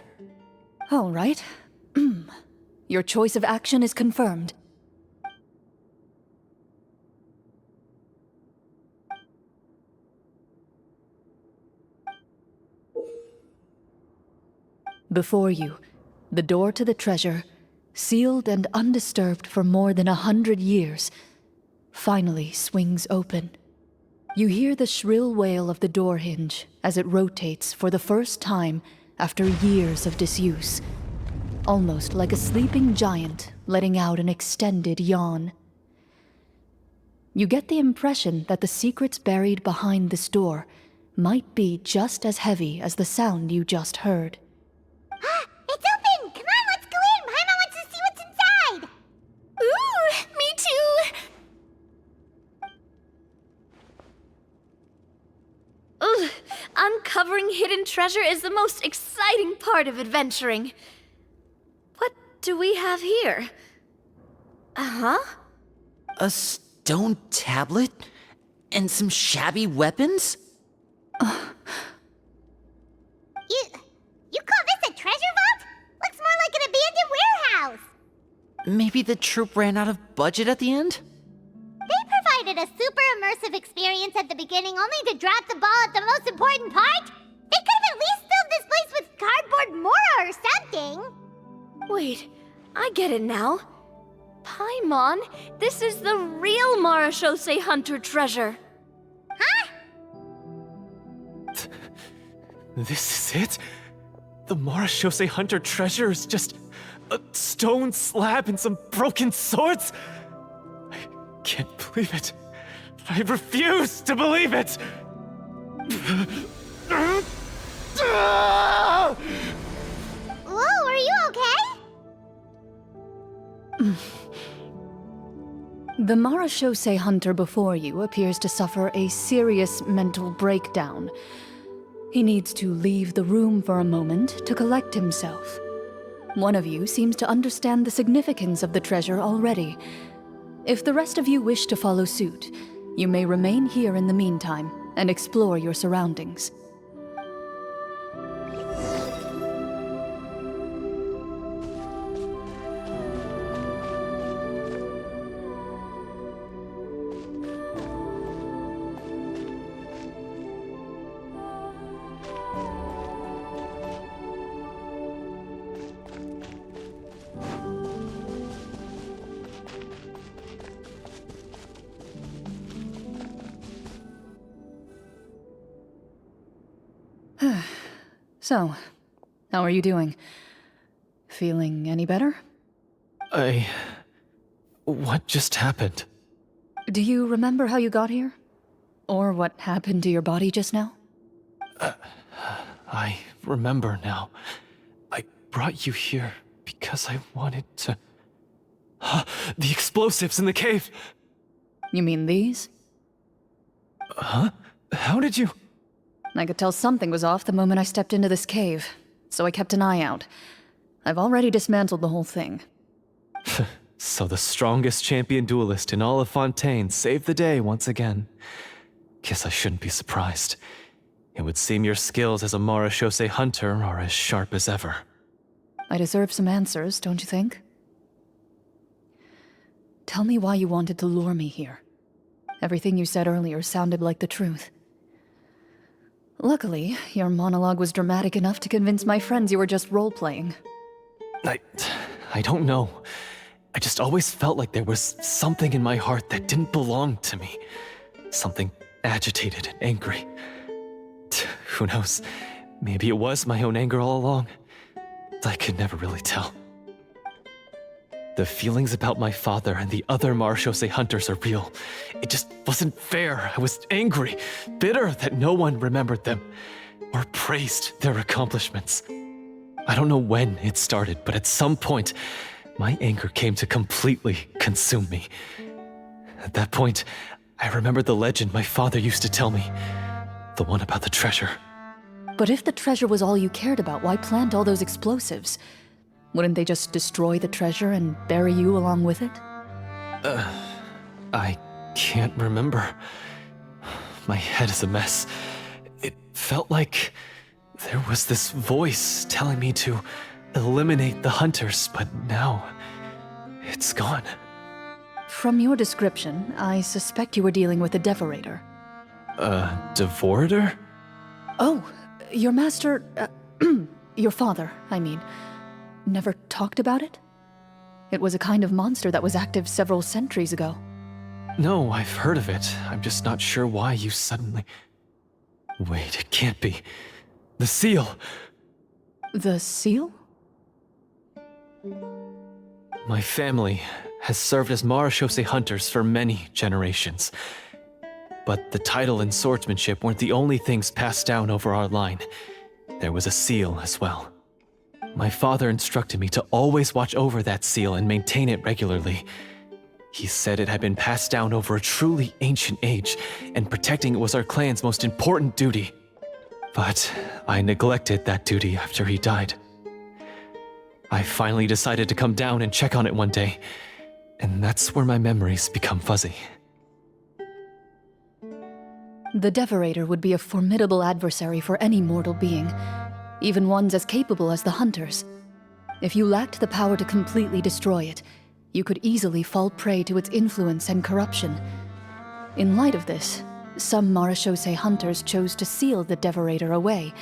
All right. Your choice of action is confirmed. Before you, the door to the treasure, sealed and undisturbed for more than 100 years, finally swings open. You hear the shrill wail of the door hinge as it rotates for the first time after years of disuse, almost like a sleeping giant letting out an extended yawn. You get the impression that the secrets buried behind this door might be just as heavy as the sound you just heard. It's open! Come on, let's go in! Paimon wants to see what's inside! Ooh, me too! Ugh, uncovering hidden treasure is the most exciting part of adventuring. What do we have here? Uh-huh. A stone tablet? And some shabby weapons? You call this a treasure vault? Looks more like an abandoned warehouse! Maybe the troop ran out of budget at the end? They provided a super immersive experience at the beginning only to drop the ball at the most important part? They could have at least filled this place with cardboard Mora or something! Wait, I get it now. Paimon, this is the real Marashose Hunter treasure. Huh? This is it? The Marashose Hunter treasure is just a stone slab and some broken swords? I can't believe it. I refuse to believe it! Whoa, are you okay? The Marashose hunter before you appears to suffer a serious mental breakdown. He needs to leave the room for a moment to collect himself. One of you seems to understand the significance of the treasure already. If the rest of you wish to follow suit, you may remain here in the meantime and explore your surroundings. So, how are you doing? Feeling any better? What just happened? Do you remember how you got here? Or what happened to your body just now? I remember now. I brought you here because I wanted to... The explosives in the cave! You mean these? Huh? How did you... I could tell something was off the moment I stepped into this cave, so I kept an eye out. I've already dismantled the whole thing. So the strongest champion duelist in all of Fontaine saved the day once again. Guess I shouldn't be surprised. It would seem your skills as a Marashose hunter are as sharp as ever. I deserve some answers, don't you think? Tell me why you wanted to lure me here. Everything you said earlier sounded like the truth. Luckily, your monologue was dramatic enough to convince my friends you were just role-playing. I don't know. I just always felt like there was something in my heart that didn't belong to me. Something agitated and angry. Who knows? Maybe it was my own anger all along. I could never really tell. The feelings about my father and the other Marashose hunters are real. It just wasn't fair. I was angry, bitter that no one remembered them or praised their accomplishments. I don't know when it started, but at some point, my anger came to completely consume me. At that point, I remembered the legend my father used to tell me. The one about the treasure. But if the treasure was all you cared about, why plant all those explosives? Wouldn't they just destroy the treasure and bury you along with it? I can't remember. My head is a mess. It felt like there was this voice telling me to eliminate the hunters, but now it's gone. From your description, I suspect you were dealing with a devorator. Devorator? Oh, your master... your father, I mean. Never talked about it? It was a kind of monster that was active several centuries ago. No, I've heard of it. I'm just not sure why you suddenly... Wait, it can't be. The seal! The seal? My family has served as Marashose hunters for many generations. But the title and swordsmanship weren't the only things passed down over our line. There was a seal as well. My father instructed me to always watch over that seal and maintain it regularly. He said it had been passed down over a truly ancient age, and protecting it was our clan's most important duty. But I neglected that duty after he died. I finally decided to come down and check on it one day, and that's where my memories become fuzzy. The Devorator would be a formidable adversary for any mortal being, even ones as capable as the Hunters. If you lacked the power to completely destroy it, you could easily fall prey to its influence and corruption. In light of this, some Marashose hunters chose to seal the Devorator away,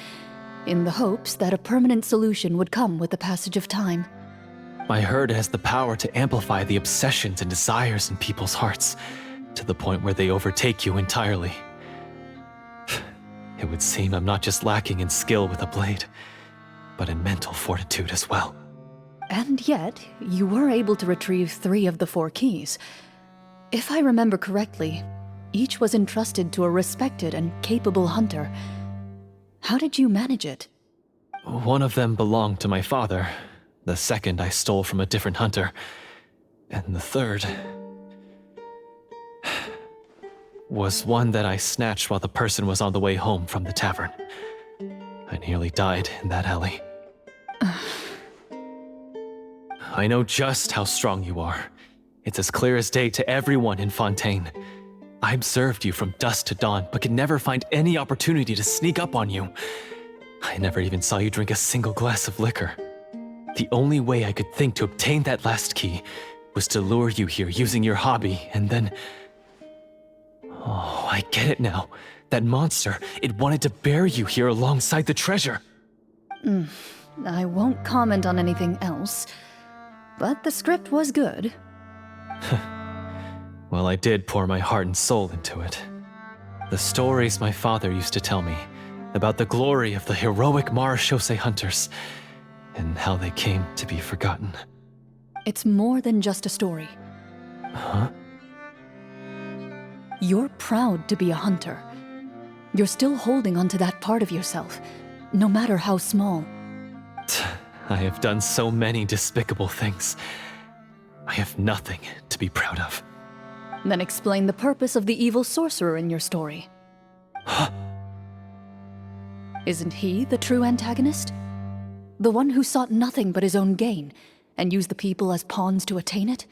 in the hopes that a permanent solution would come with the passage of time. I heard it has the power to amplify the obsessions and desires in people's hearts, to the point where they overtake you entirely. It would seem I'm not just lacking in skill with a blade, but in mental fortitude as well. And yet, you were able to retrieve 3 of the 4 keys. If I remember correctly, each was entrusted to a respected and capable hunter. How did you manage it? One of them belonged to my father, the second I stole from a different hunter, and the third was one that I snatched while the person was on the way home from the tavern. I nearly died in that alley. I know just how strong you are. It's as clear as day to everyone in Fontaine. I observed you from dusk to dawn, but could never find any opportunity to sneak up on you. I never even saw you drink a single glass of liquor. The only way I could think to obtain that last key was to lure you here using your hobby, and then... Oh, I get it now. That monster, it wanted to bury you here alongside the treasure. I won't comment on anything else, but the script was good. Well, I did pour my heart and soul into it. The stories my father used to tell me about the glory of the heroic Marashose hunters and how they came to be forgotten. It's more than just a story. Huh? You're proud to be a hunter. You're still holding onto that part of yourself, no matter how small. I have done so many despicable things. I have nothing to be proud of. Then explain the purpose of the evil sorcerer in your story. Isn't he the true antagonist? The one who sought nothing but his own gain, and used the people as pawns to attain it?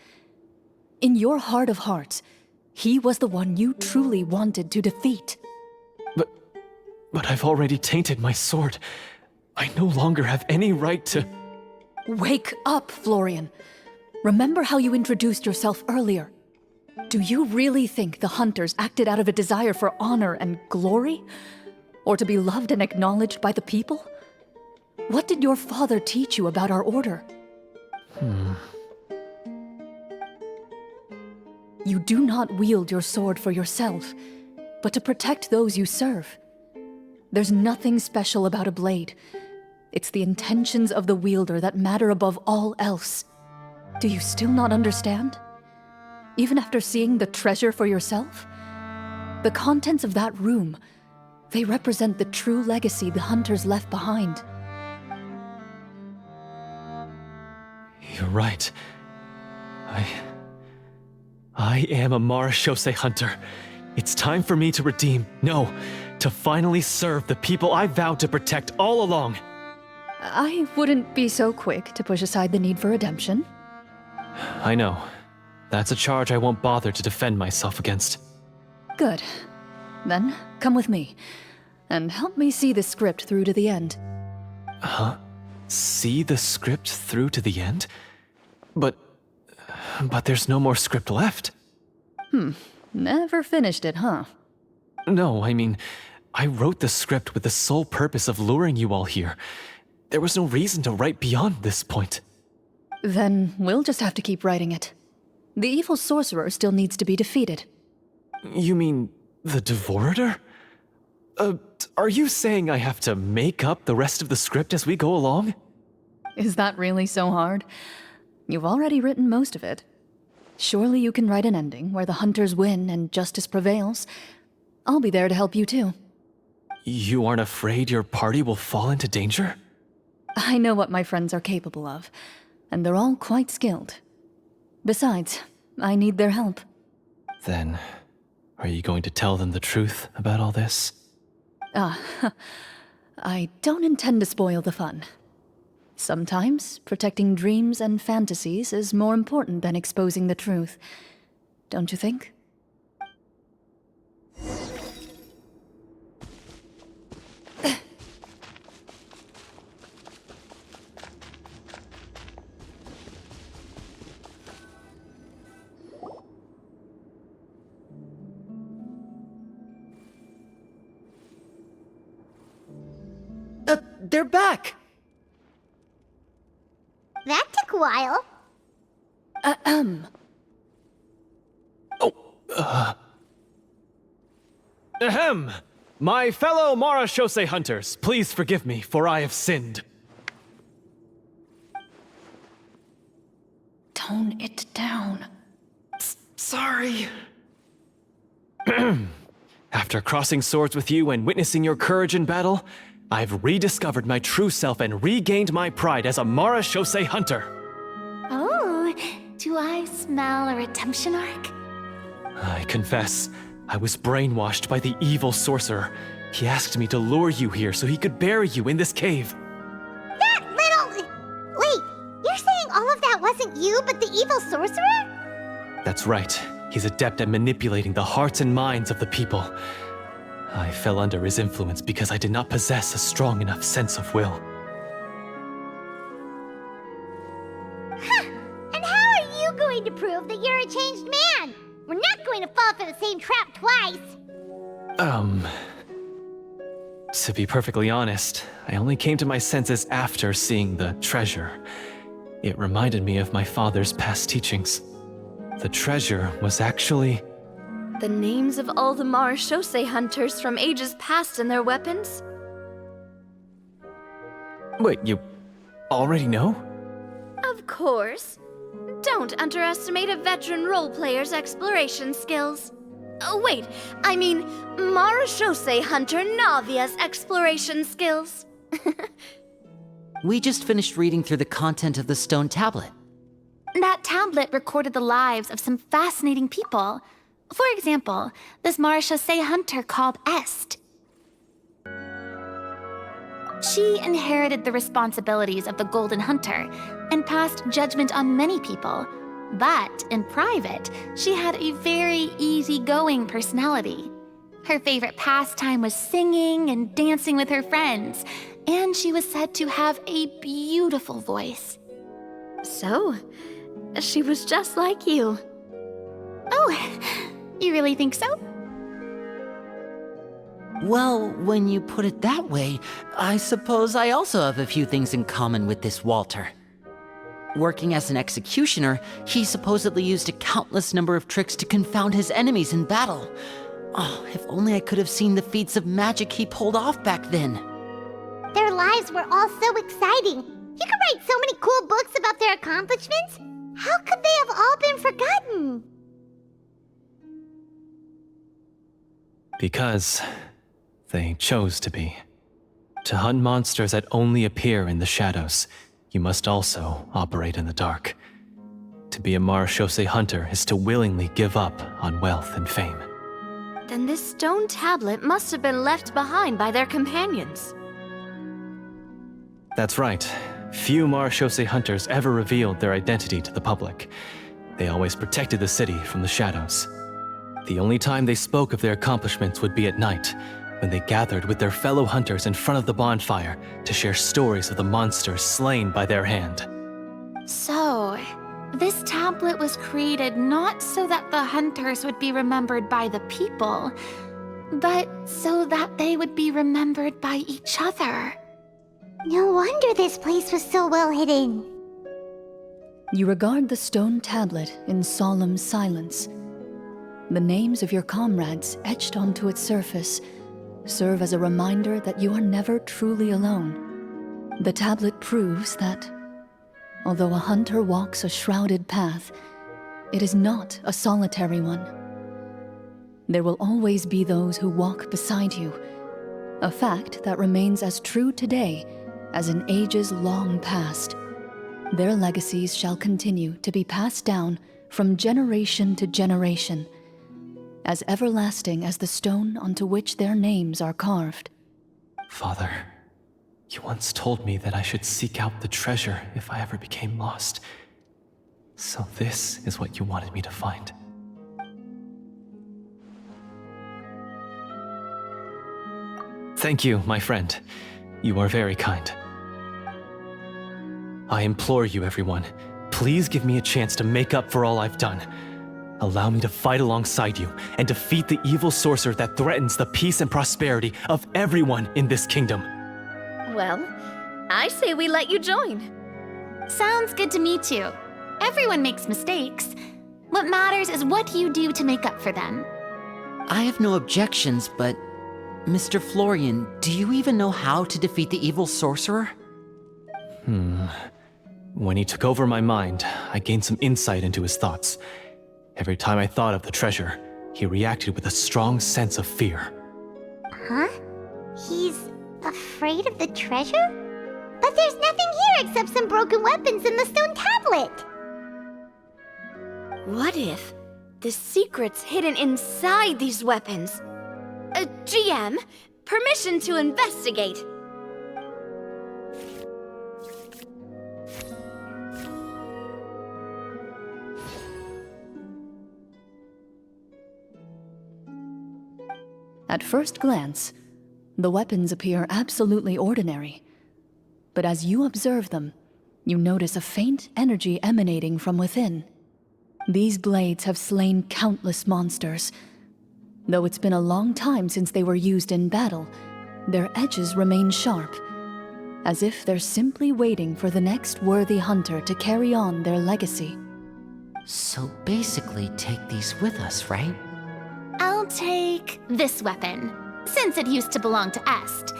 In your heart of hearts, he was the one you truly wanted to defeat. But I've already tainted my sword. I no longer have any right to... Wake up, Florian. Remember how you introduced yourself earlier. Do you really think the hunters acted out of a desire for honor and glory? Or to be loved and acknowledged by the people? What did your father teach you about our order? You do not wield your sword for yourself, but to protect those you serve. There's nothing special about a blade. It's the intentions of the wielder that matter above all else. Do you still not understand? Even after seeing the treasure for yourself? The contents of that room, they represent the true legacy the hunters left behind. You're right. I am a Marashose hunter. It's time for me to redeem, no, to finally serve the people I vowed to protect all along. I wouldn't be so quick to push aside the need for redemption. I know. That's a charge I won't bother to defend myself against. Good. Then, come with me, and help me see the script through to the end. Huh? See the script through to the end? But there's no more script left. Never finished it, huh? No, I mean, I wrote the script with the sole purpose of luring you all here. There was no reason to write beyond this point. Then we'll just have to keep writing it. The evil sorcerer still needs to be defeated. You mean the Devorator? Are you saying I have to make up the rest of the script as we go along? Is that really so hard? You've already written most of it. Surely you can write an ending where the hunters win and justice prevails. I'll be there to help you too. You aren't afraid your party will fall into danger? I know what my friends are capable of, and they're all quite skilled. Besides, I need their help. Then, are you going to tell them the truth about all this? I don't intend to spoil the fun. Sometimes, protecting dreams and fantasies is more important than exposing the truth. Don't you think? They're back! That took a while. Ahem! My fellow Marashose hunters, please forgive me, for I have sinned. Tone it down. Sorry. After crossing swords with you and witnessing your courage in battle, I've rediscovered my true self and regained my pride as a Marashose hunter. Oh, do I smell a redemption arc? I confess, I was brainwashed by the evil sorcerer. He asked me to lure you here so he could bury you in this cave. That little... Wait, you're saying all of that wasn't you, but the evil sorcerer? That's right. He's adept at manipulating the hearts and minds of the people. I fell under his influence because I did not possess a strong enough sense of will. Huh. And how are you going to prove that you're a changed man? We're not going to fall for the same trap twice. To be perfectly honest, I only came to my senses after seeing the treasure. It reminded me of my father's past teachings. The treasure was actually... The names of all the Marashose hunters from ages past and their weapons? Wait, you already know? Of course. Don't underestimate a veteran role player's exploration skills. Oh, wait, I mean Marashose hunter Navia's exploration skills. We just finished reading through the content of the stone tablet. That tablet recorded the lives of some fascinating people. For example, this Marashose hunter called Est. She inherited the responsibilities of the Golden Hunter and passed judgment on many people. But in private, she had a very easygoing personality. Her favorite pastime was singing and dancing with her friends, and she was said to have a beautiful voice. So, she was just like you. Oh, you really think so? Well, when you put it that way, I suppose I also have a few things in common with this Walter. Working as an executioner, he supposedly used a countless number of tricks to confound his enemies in battle. Oh, if only I could have seen the feats of magic he pulled off back then. Their lives were all so exciting. You could write so many cool books about their accomplishments. How could they have all been forgotten? Because they chose to be. To hunt monsters that only appear in the shadows, you must also operate in the dark. To be a Marashose hunter is to willingly give up on wealth and fame. Then this stone tablet must have been left behind by their companions. That's right. Few Marashose hunters ever revealed their identity to the public. They always protected the city from the shadows. The only time they spoke of their accomplishments would be at night, when they gathered with their fellow hunters in front of the bonfire to share stories of the monsters slain by their hand. So, this tablet was created not so that the hunters would be remembered by the people, but so that they would be remembered by each other. No wonder this place was so well hidden. You regard the stone tablet in solemn silence. The names of your comrades etched onto its surface serve as a reminder that you are never truly alone. The tablet proves that, although a hunter walks a shrouded path, it is not a solitary one. There will always be those who walk beside you, a fact that remains as true today as in ages long past. Their legacies shall continue to be passed down from generation to generation, as everlasting as the stone onto which their names are carved. Father, you once told me that I should seek out the treasure if I ever became lost. So this is what you wanted me to find. Thank you, my friend. You are very kind. I implore you, everyone, please give me a chance to make up for all I've done. Allow me to fight alongside you and defeat the evil sorcerer that threatens the peace and prosperity of everyone in this kingdom. Well, I say we let you join. Sounds good to me too. Everyone makes mistakes. What matters is what you do to make up for them. I have no objections, but Mr. Florian, do you even know how to defeat the evil sorcerer? When he took over my mind, I gained some insight into his thoughts. Every time I thought of the treasure, he reacted with a strong sense of fear. Huh? He's afraid of the treasure? But there's nothing here except some broken weapons and the stone tablet. What if the secret's hidden inside these weapons? GM, permission to investigate. At first glance, the weapons appear absolutely ordinary. But as you observe them, you notice a faint energy emanating from within. These blades have slain countless monsters. Though it's been a long time since they were used in battle, their edges remain sharp, as if they're simply waiting for the next worthy hunter to carry on their legacy. So basically take these with us, right? I'll take this weapon, since it used to belong to Est.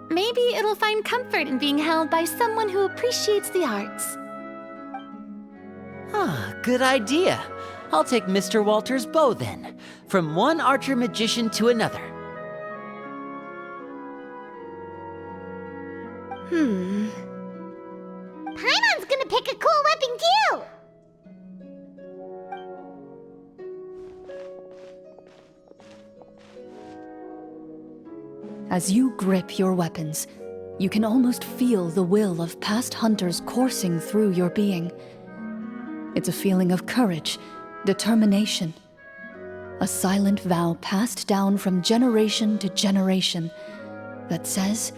Maybe it'll find comfort in being held by someone who appreciates the arts. Good idea. I'll take Mr. Walter's bow then, from one archer magician to another. Paimon's gonna pick a cool weapon too! As you grip your weapons, you can almost feel the will of past hunters coursing through your being. It's a feeling of courage, determination, a silent vow passed down from generation to generation that says,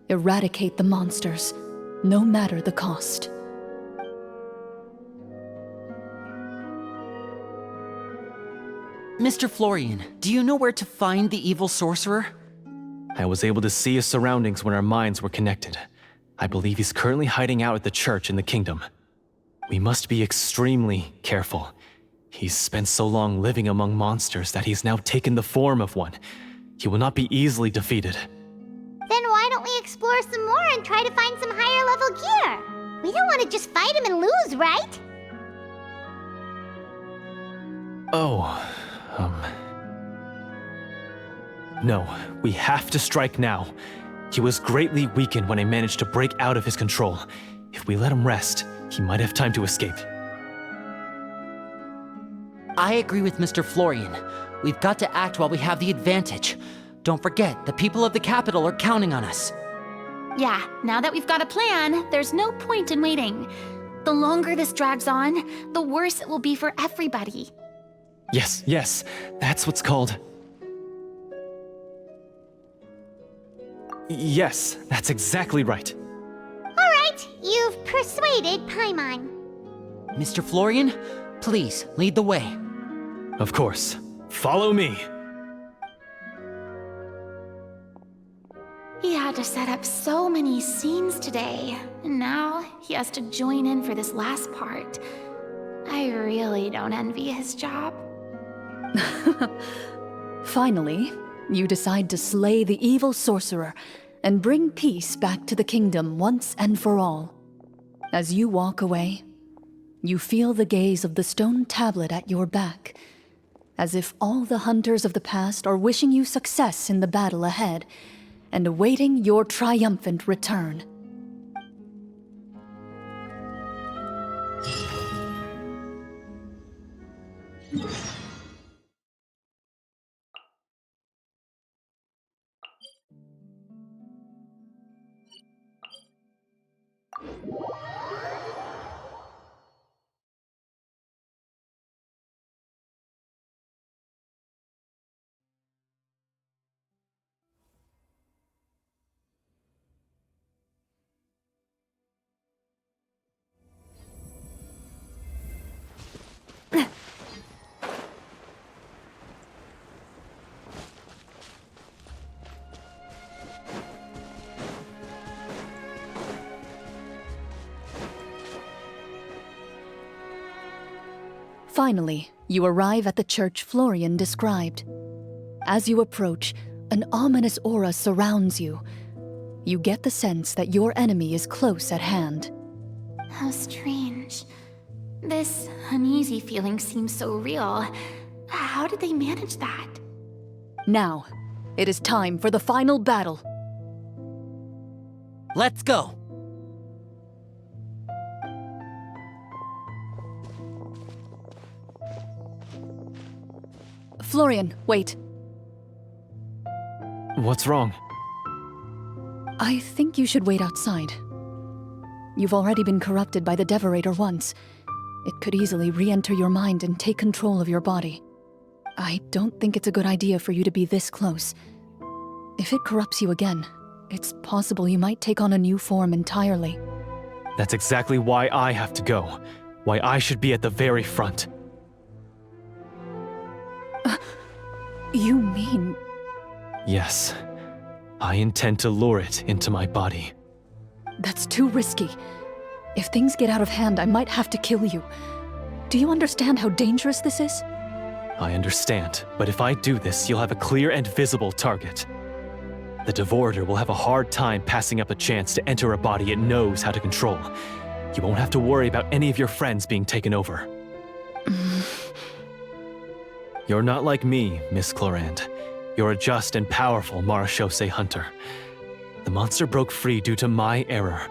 eradicate the monsters, no matter the cost. Mr. Florian, do you know where to find the evil sorcerer? I was able to see his surroundings when our minds were connected. I believe he's currently hiding out at the church in the kingdom. We must be extremely careful. He's spent so long living among monsters that he's now taken the form of one. He will not be easily defeated. Then why don't we explore some more and try to find some higher level gear? We don't want to just fight him and lose, right? No, we have to strike now. He was greatly weakened when I managed to break out of his control. If we let him rest, he might have time to escape. I agree with Mr. Florian. We've got to act while we have the advantage. Don't forget, the people of the capital are counting on us. Yeah, now that we've got a plan, there's no point in waiting. The longer this drags on, the worse it will be for everybody. Yes, that's what's called... Yes, that's exactly right. Alright, you've persuaded Paimon. Mr. Florian, please lead the way. Of course. Follow me. He had to set up so many scenes today, and now he has to join in for this last part. I really don't envy his job. Finally, you decide to slay the evil sorcerer and bring peace back to the kingdom once and for all. As you walk away, You feel the gaze of the stone tablet at your back, as if all the hunters of the past are wishing you success in the battle ahead and awaiting your triumphant return. Finally, you arrive at the church Florian described. As you approach, an ominous aura surrounds you. You get the sense that your enemy is close at hand. How strange. This uneasy feeling seems so real. How did they manage that? Now, it is time for the final battle. Let's go! Florian, wait. What's wrong? I think you should wait outside. You've already been corrupted by the Devorator once. It could easily re-enter your mind and take control of your body. I don't think it's a good idea for you to be this close. If it corrupts you again, it's possible you might take on a new form entirely. That's exactly why I have to go. Why I should be at the very front. You mean... Yes. I intend to lure it into my body. That's too risky. If things get out of hand, I might have to kill you. Do you understand how dangerous this is? I understand, but if I do this, you'll have a clear and visible target. The Devorator will have a hard time passing up a chance to enter a body it knows how to control. You won't have to worry about any of your friends being taken over. You're not like me, Miss Clorinde. You're a just and powerful Marechaussee hunter. The monster broke free due to my error.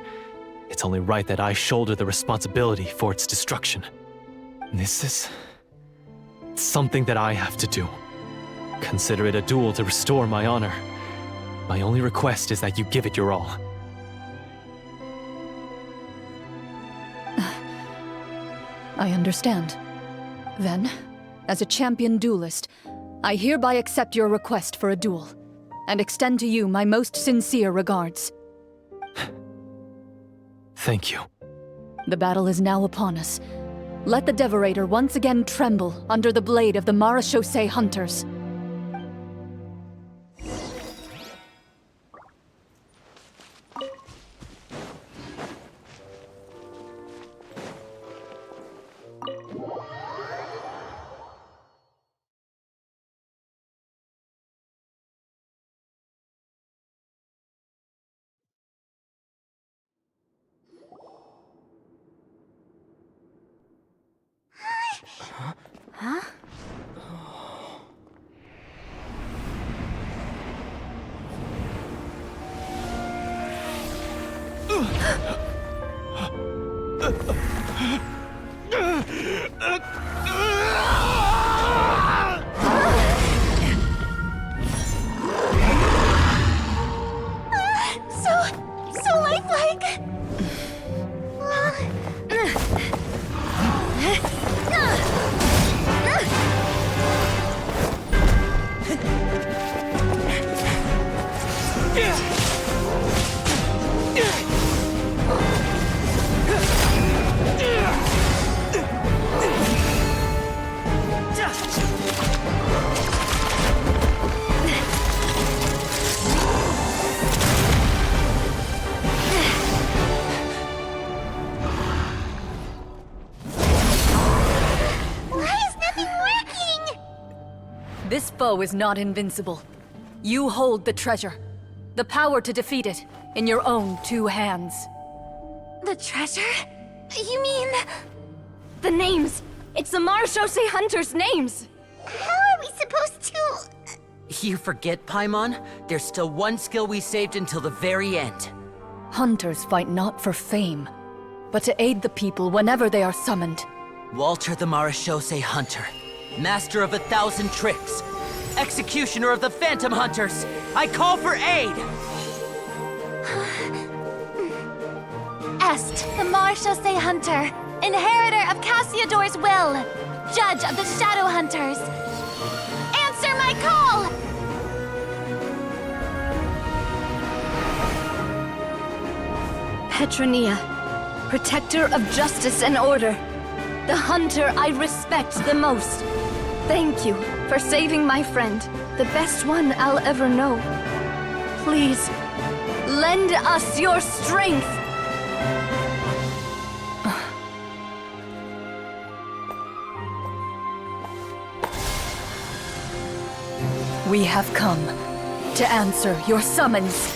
It's only right that I shoulder the responsibility for its destruction. This is... something that I have to do. Consider it a duel to restore my honor. My only request is that you give it your all. I understand. Then, as a champion duelist, I hereby accept your request for a duel, and extend to you my most sincere regards. Thank you. The battle is now upon us. Let the Devorator once again tremble under the blade of the Marechaussee hunters. So lifelike! This foe is not invincible. You hold the treasure. The power to defeat it in your own two hands. The treasure? You mean... the names! It's the Marechaussee Hunters' names! How are we supposed to... You forget, Paimon? There's still one skill we saved until the very end. Hunters fight not for fame, but to aid the people whenever they are summoned. Walter the Marechaussee Hunter, master of 1,000 tricks, executioner of the Phantom Hunters, I call for aid! Est, the Marechaussee Hunter, inheritor of Cassiodor's will, judge of the Shadow Hunters. Answer my call! Petronia, protector of justice and order. The hunter I respect the most. Thank you for saving my friend, the best one I'll ever know. Please, lend us your strength! We have come to answer your summons.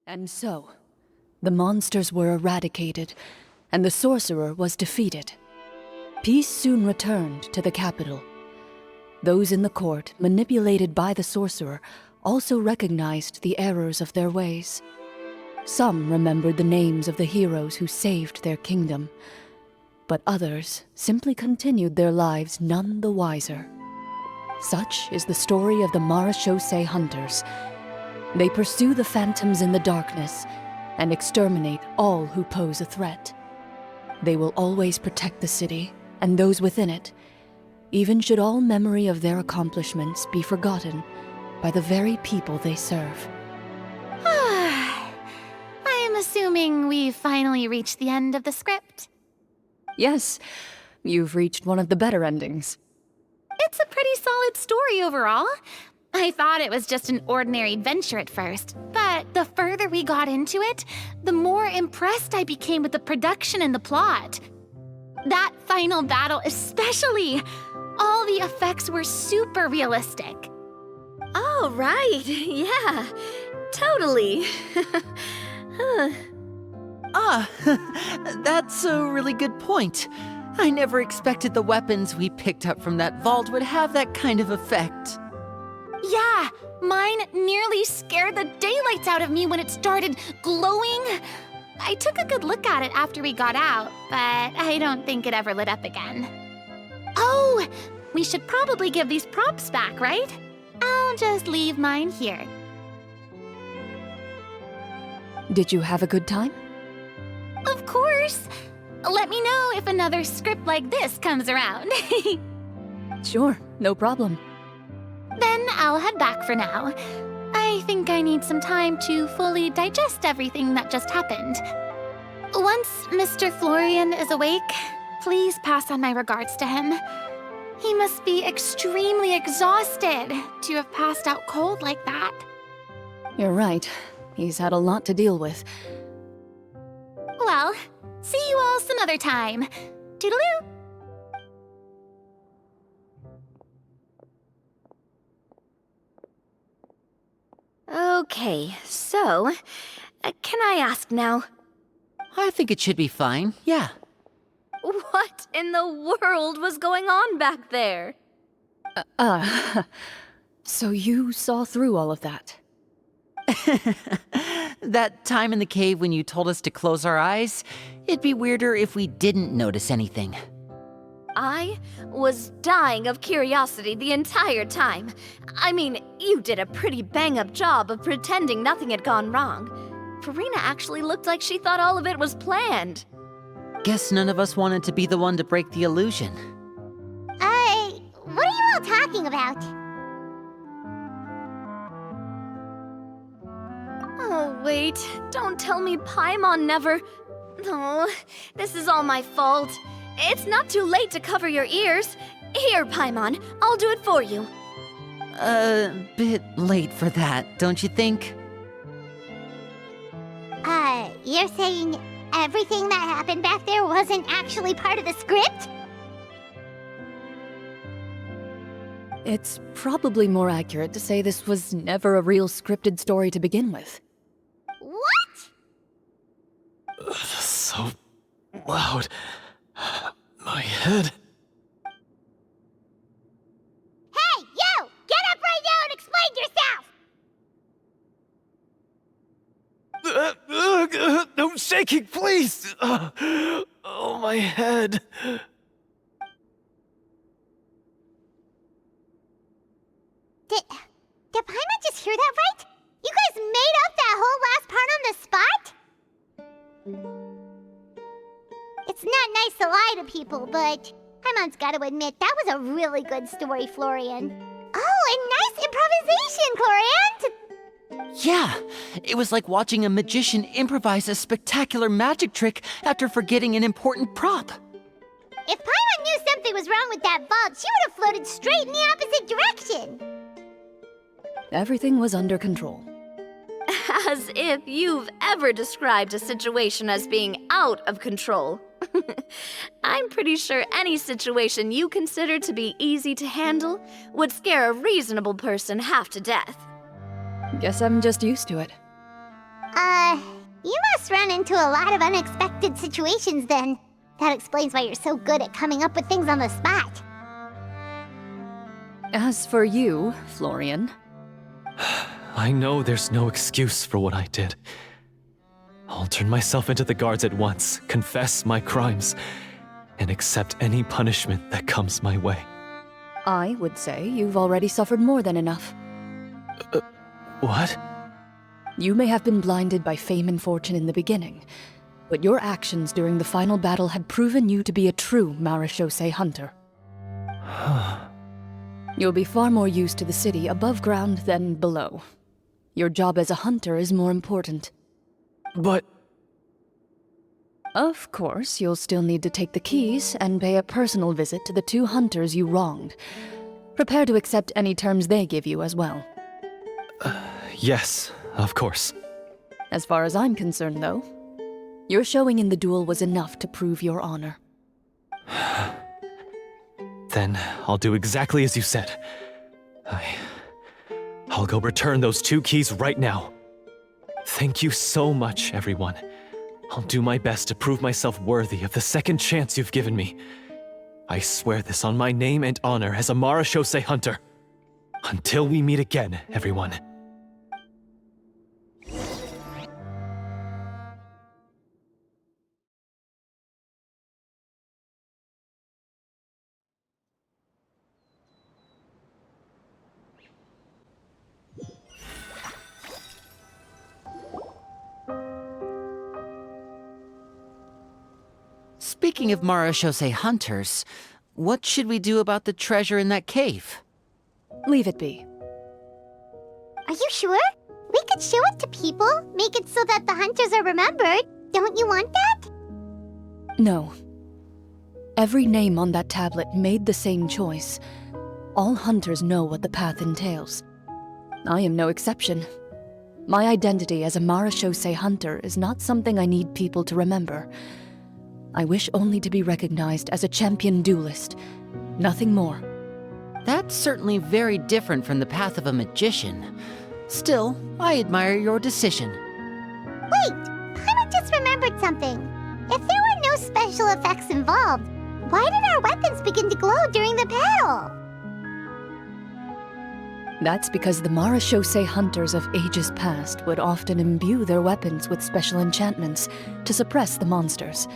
And so, the monsters were eradicated, and the sorcerer was defeated. Peace soon returned to the capital. Those in the court, manipulated by the sorcerer, also recognized the errors of their ways. Some remembered the names of the heroes who saved their kingdom, but others simply continued their lives none the wiser. Such is the story of the Marechaussee Hunters. They pursue the phantoms in the darkness and exterminate all who pose a threat. They will always protect the city and those within it, even should all memory of their accomplishments be forgotten by the very people they serve. I am assuming we've finally reached the end of the script. Yes, you've reached one of the better endings. It's a pretty solid story overall. I thought it was just an ordinary adventure at first, but the further we got into it, the more impressed I became with the production and the plot. That final battle especially! All the effects were super realistic. Oh, right. Yeah, totally. That's a really good point. I never expected the weapons we picked up from that vault would have that kind of effect. Yeah, mine nearly scared the daylights out of me when it started glowing. I took a good look at it after we got out, but I don't think it ever lit up again. Oh, we should probably give these props back, right? I'll just leave mine here. Did you have a good time? Of course. Let me know if another script like this comes around. Sure, no problem. Then I'll head back for now. I think I need some time to fully digest everything that just happened. Once Mr. Florian is awake, please pass on my regards to him. He must be extremely exhausted to have passed out cold like that. You're right. He's had a lot to deal with. Well, see you all some other time. Toodaloo! Okay, so, can I ask now? I think it should be fine, yeah. What in the world was going on back there? So you saw through all of that? That time in the cave when you told us to close our eyes, it'd be weirder if we didn't notice anything. I was dying of curiosity the entire time. I mean, you did a pretty bang-up job of pretending nothing had gone wrong. Farina actually looked like she thought all of it was planned. Guess none of us wanted to be the one to break the illusion. What are you all talking about? Oh, wait. Don't tell me Paimon never... Oh, this is all my fault. It's not too late to cover your ears. Here, Paimon, I'll do it for you. Bit late for that, don't you think? You're saying everything that happened back there wasn't actually part of the script? It's probably more accurate to say this was never a real scripted story to begin with. What? So loud. My head. Hey, you! Get up right now and explain yourself! No shaking, please! Oh, my head. Did Paimon just hear that right? You guys made up that whole last part on the spot? It's not nice to lie to people, but Paimon's gotta admit, that was a really good story, Florian. Oh, and nice improvisation, Clorinde! Yeah, it was like watching a magician improvise a spectacular magic trick after forgetting an important prop. If Paimon knew something was wrong with that vault, she would have floated straight in the opposite direction! Everything was under control. As if you've ever described a situation as being out of control. I'm pretty sure any situation you consider to be easy to handle would scare a reasonable person half to death. Guess I'm just used to it. You must run into a lot of unexpected situations then. That explains why you're so good at coming up with things on the spot. As for you, Florian, I know there's no excuse for what I did. I'll turn myself into the guards at once, confess my crimes, and accept any punishment that comes my way. I would say you've already suffered more than enough. What? You may have been blinded by fame and fortune in the beginning, but your actions during the final battle had proven you to be a true Marechaussee hunter. You'll be far more used to the city above ground than below. Your job as a hunter is more important. But... Of course, you'll still need to take the keys and pay a personal visit to the 2 hunters you wronged. Prepare to accept any terms they give you as well. Yes, of course. As far as I'm concerned, though, your showing in the duel was enough to prove your honor. Then I'll do exactly as you said. I'll go return those 2 keys right now. Thank you so much, everyone. I'll do my best to prove myself worthy of the second chance you've given me. I swear this on my name and honor as a Marechaussee hunter. Until we meet again, everyone. Speaking of Marechaussee hunters, what should we do about the treasure in that cave? Leave it be. Are you sure? We could show it to people, make it so that the hunters are remembered. Don't you want that? No. Every name on that tablet made the same choice. All hunters know what the path entails. I am no exception. My identity as a Marechaussee hunter is not something I need people to remember. I wish only to be recognized as a champion duelist. Nothing more. That's certainly very different from the path of a magician. Still, I admire your decision. Wait! Paimon just remembered something. If there were no special effects involved, why did our weapons begin to glow during the battle? That's because the Marechaussee hunters of ages past would often imbue their weapons with special enchantments to suppress the monsters.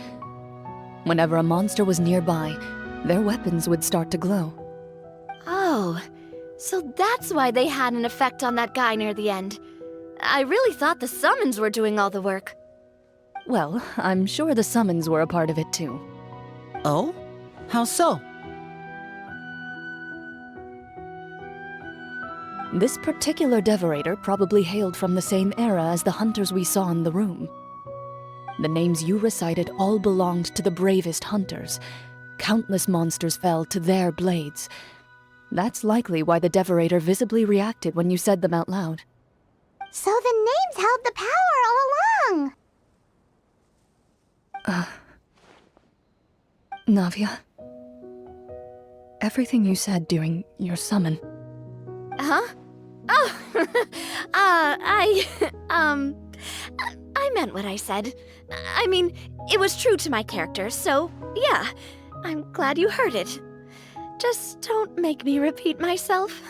Whenever a monster was nearby, their weapons would start to glow. Oh, so that's why they had an effect on that guy near the end. I really thought the summons were doing all the work. Well, I'm sure the summons were a part of it too. Oh? How so? This particular devorator probably hailed from the same era as the hunters we saw in the room. The names you recited all belonged to the bravest hunters. Countless monsters fell to their blades. That's likely why the devorator visibly reacted when you said them out loud. So the names held the power all along! Navia, everything you said during your summon. Huh? Oh, I meant what I said. I mean, it was true to my character, so yeah, I'm glad you heard it. Just don't make me repeat myself.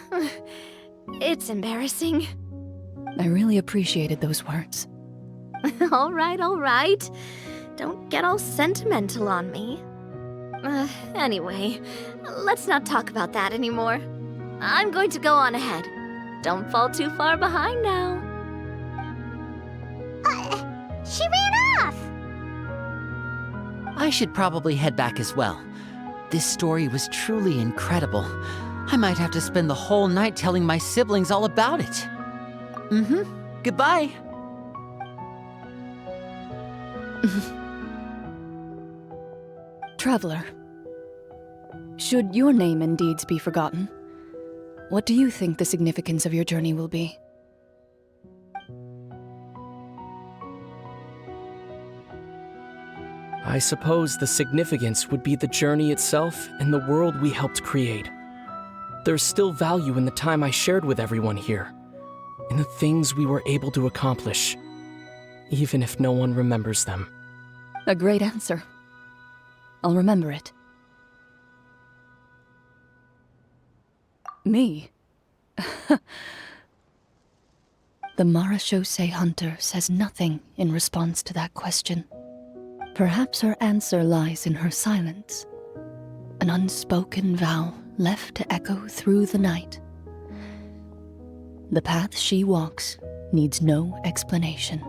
It's embarrassing. I really appreciated those words. All right. Don't get all sentimental on me. Anyway, let's not talk about that anymore. I'm going to go on ahead. Don't fall too far behind now. She ran off! I should probably head back as well. This story was truly incredible. I might have to spend the whole night telling my siblings all about it. Goodbye. Traveler, should your name and deeds be forgotten, what do you think the significance of your journey will be? I suppose the significance would be the journey itself and the world we helped create. There's still value in the time I shared with everyone here, in the things we were able to accomplish, even if no one remembers them. A great answer. I'll remember it. Me? The Marachose hunter says nothing in response to that question. Perhaps her answer lies in her silence. An unspoken vow left to echo through the night. The path she walks needs no explanation.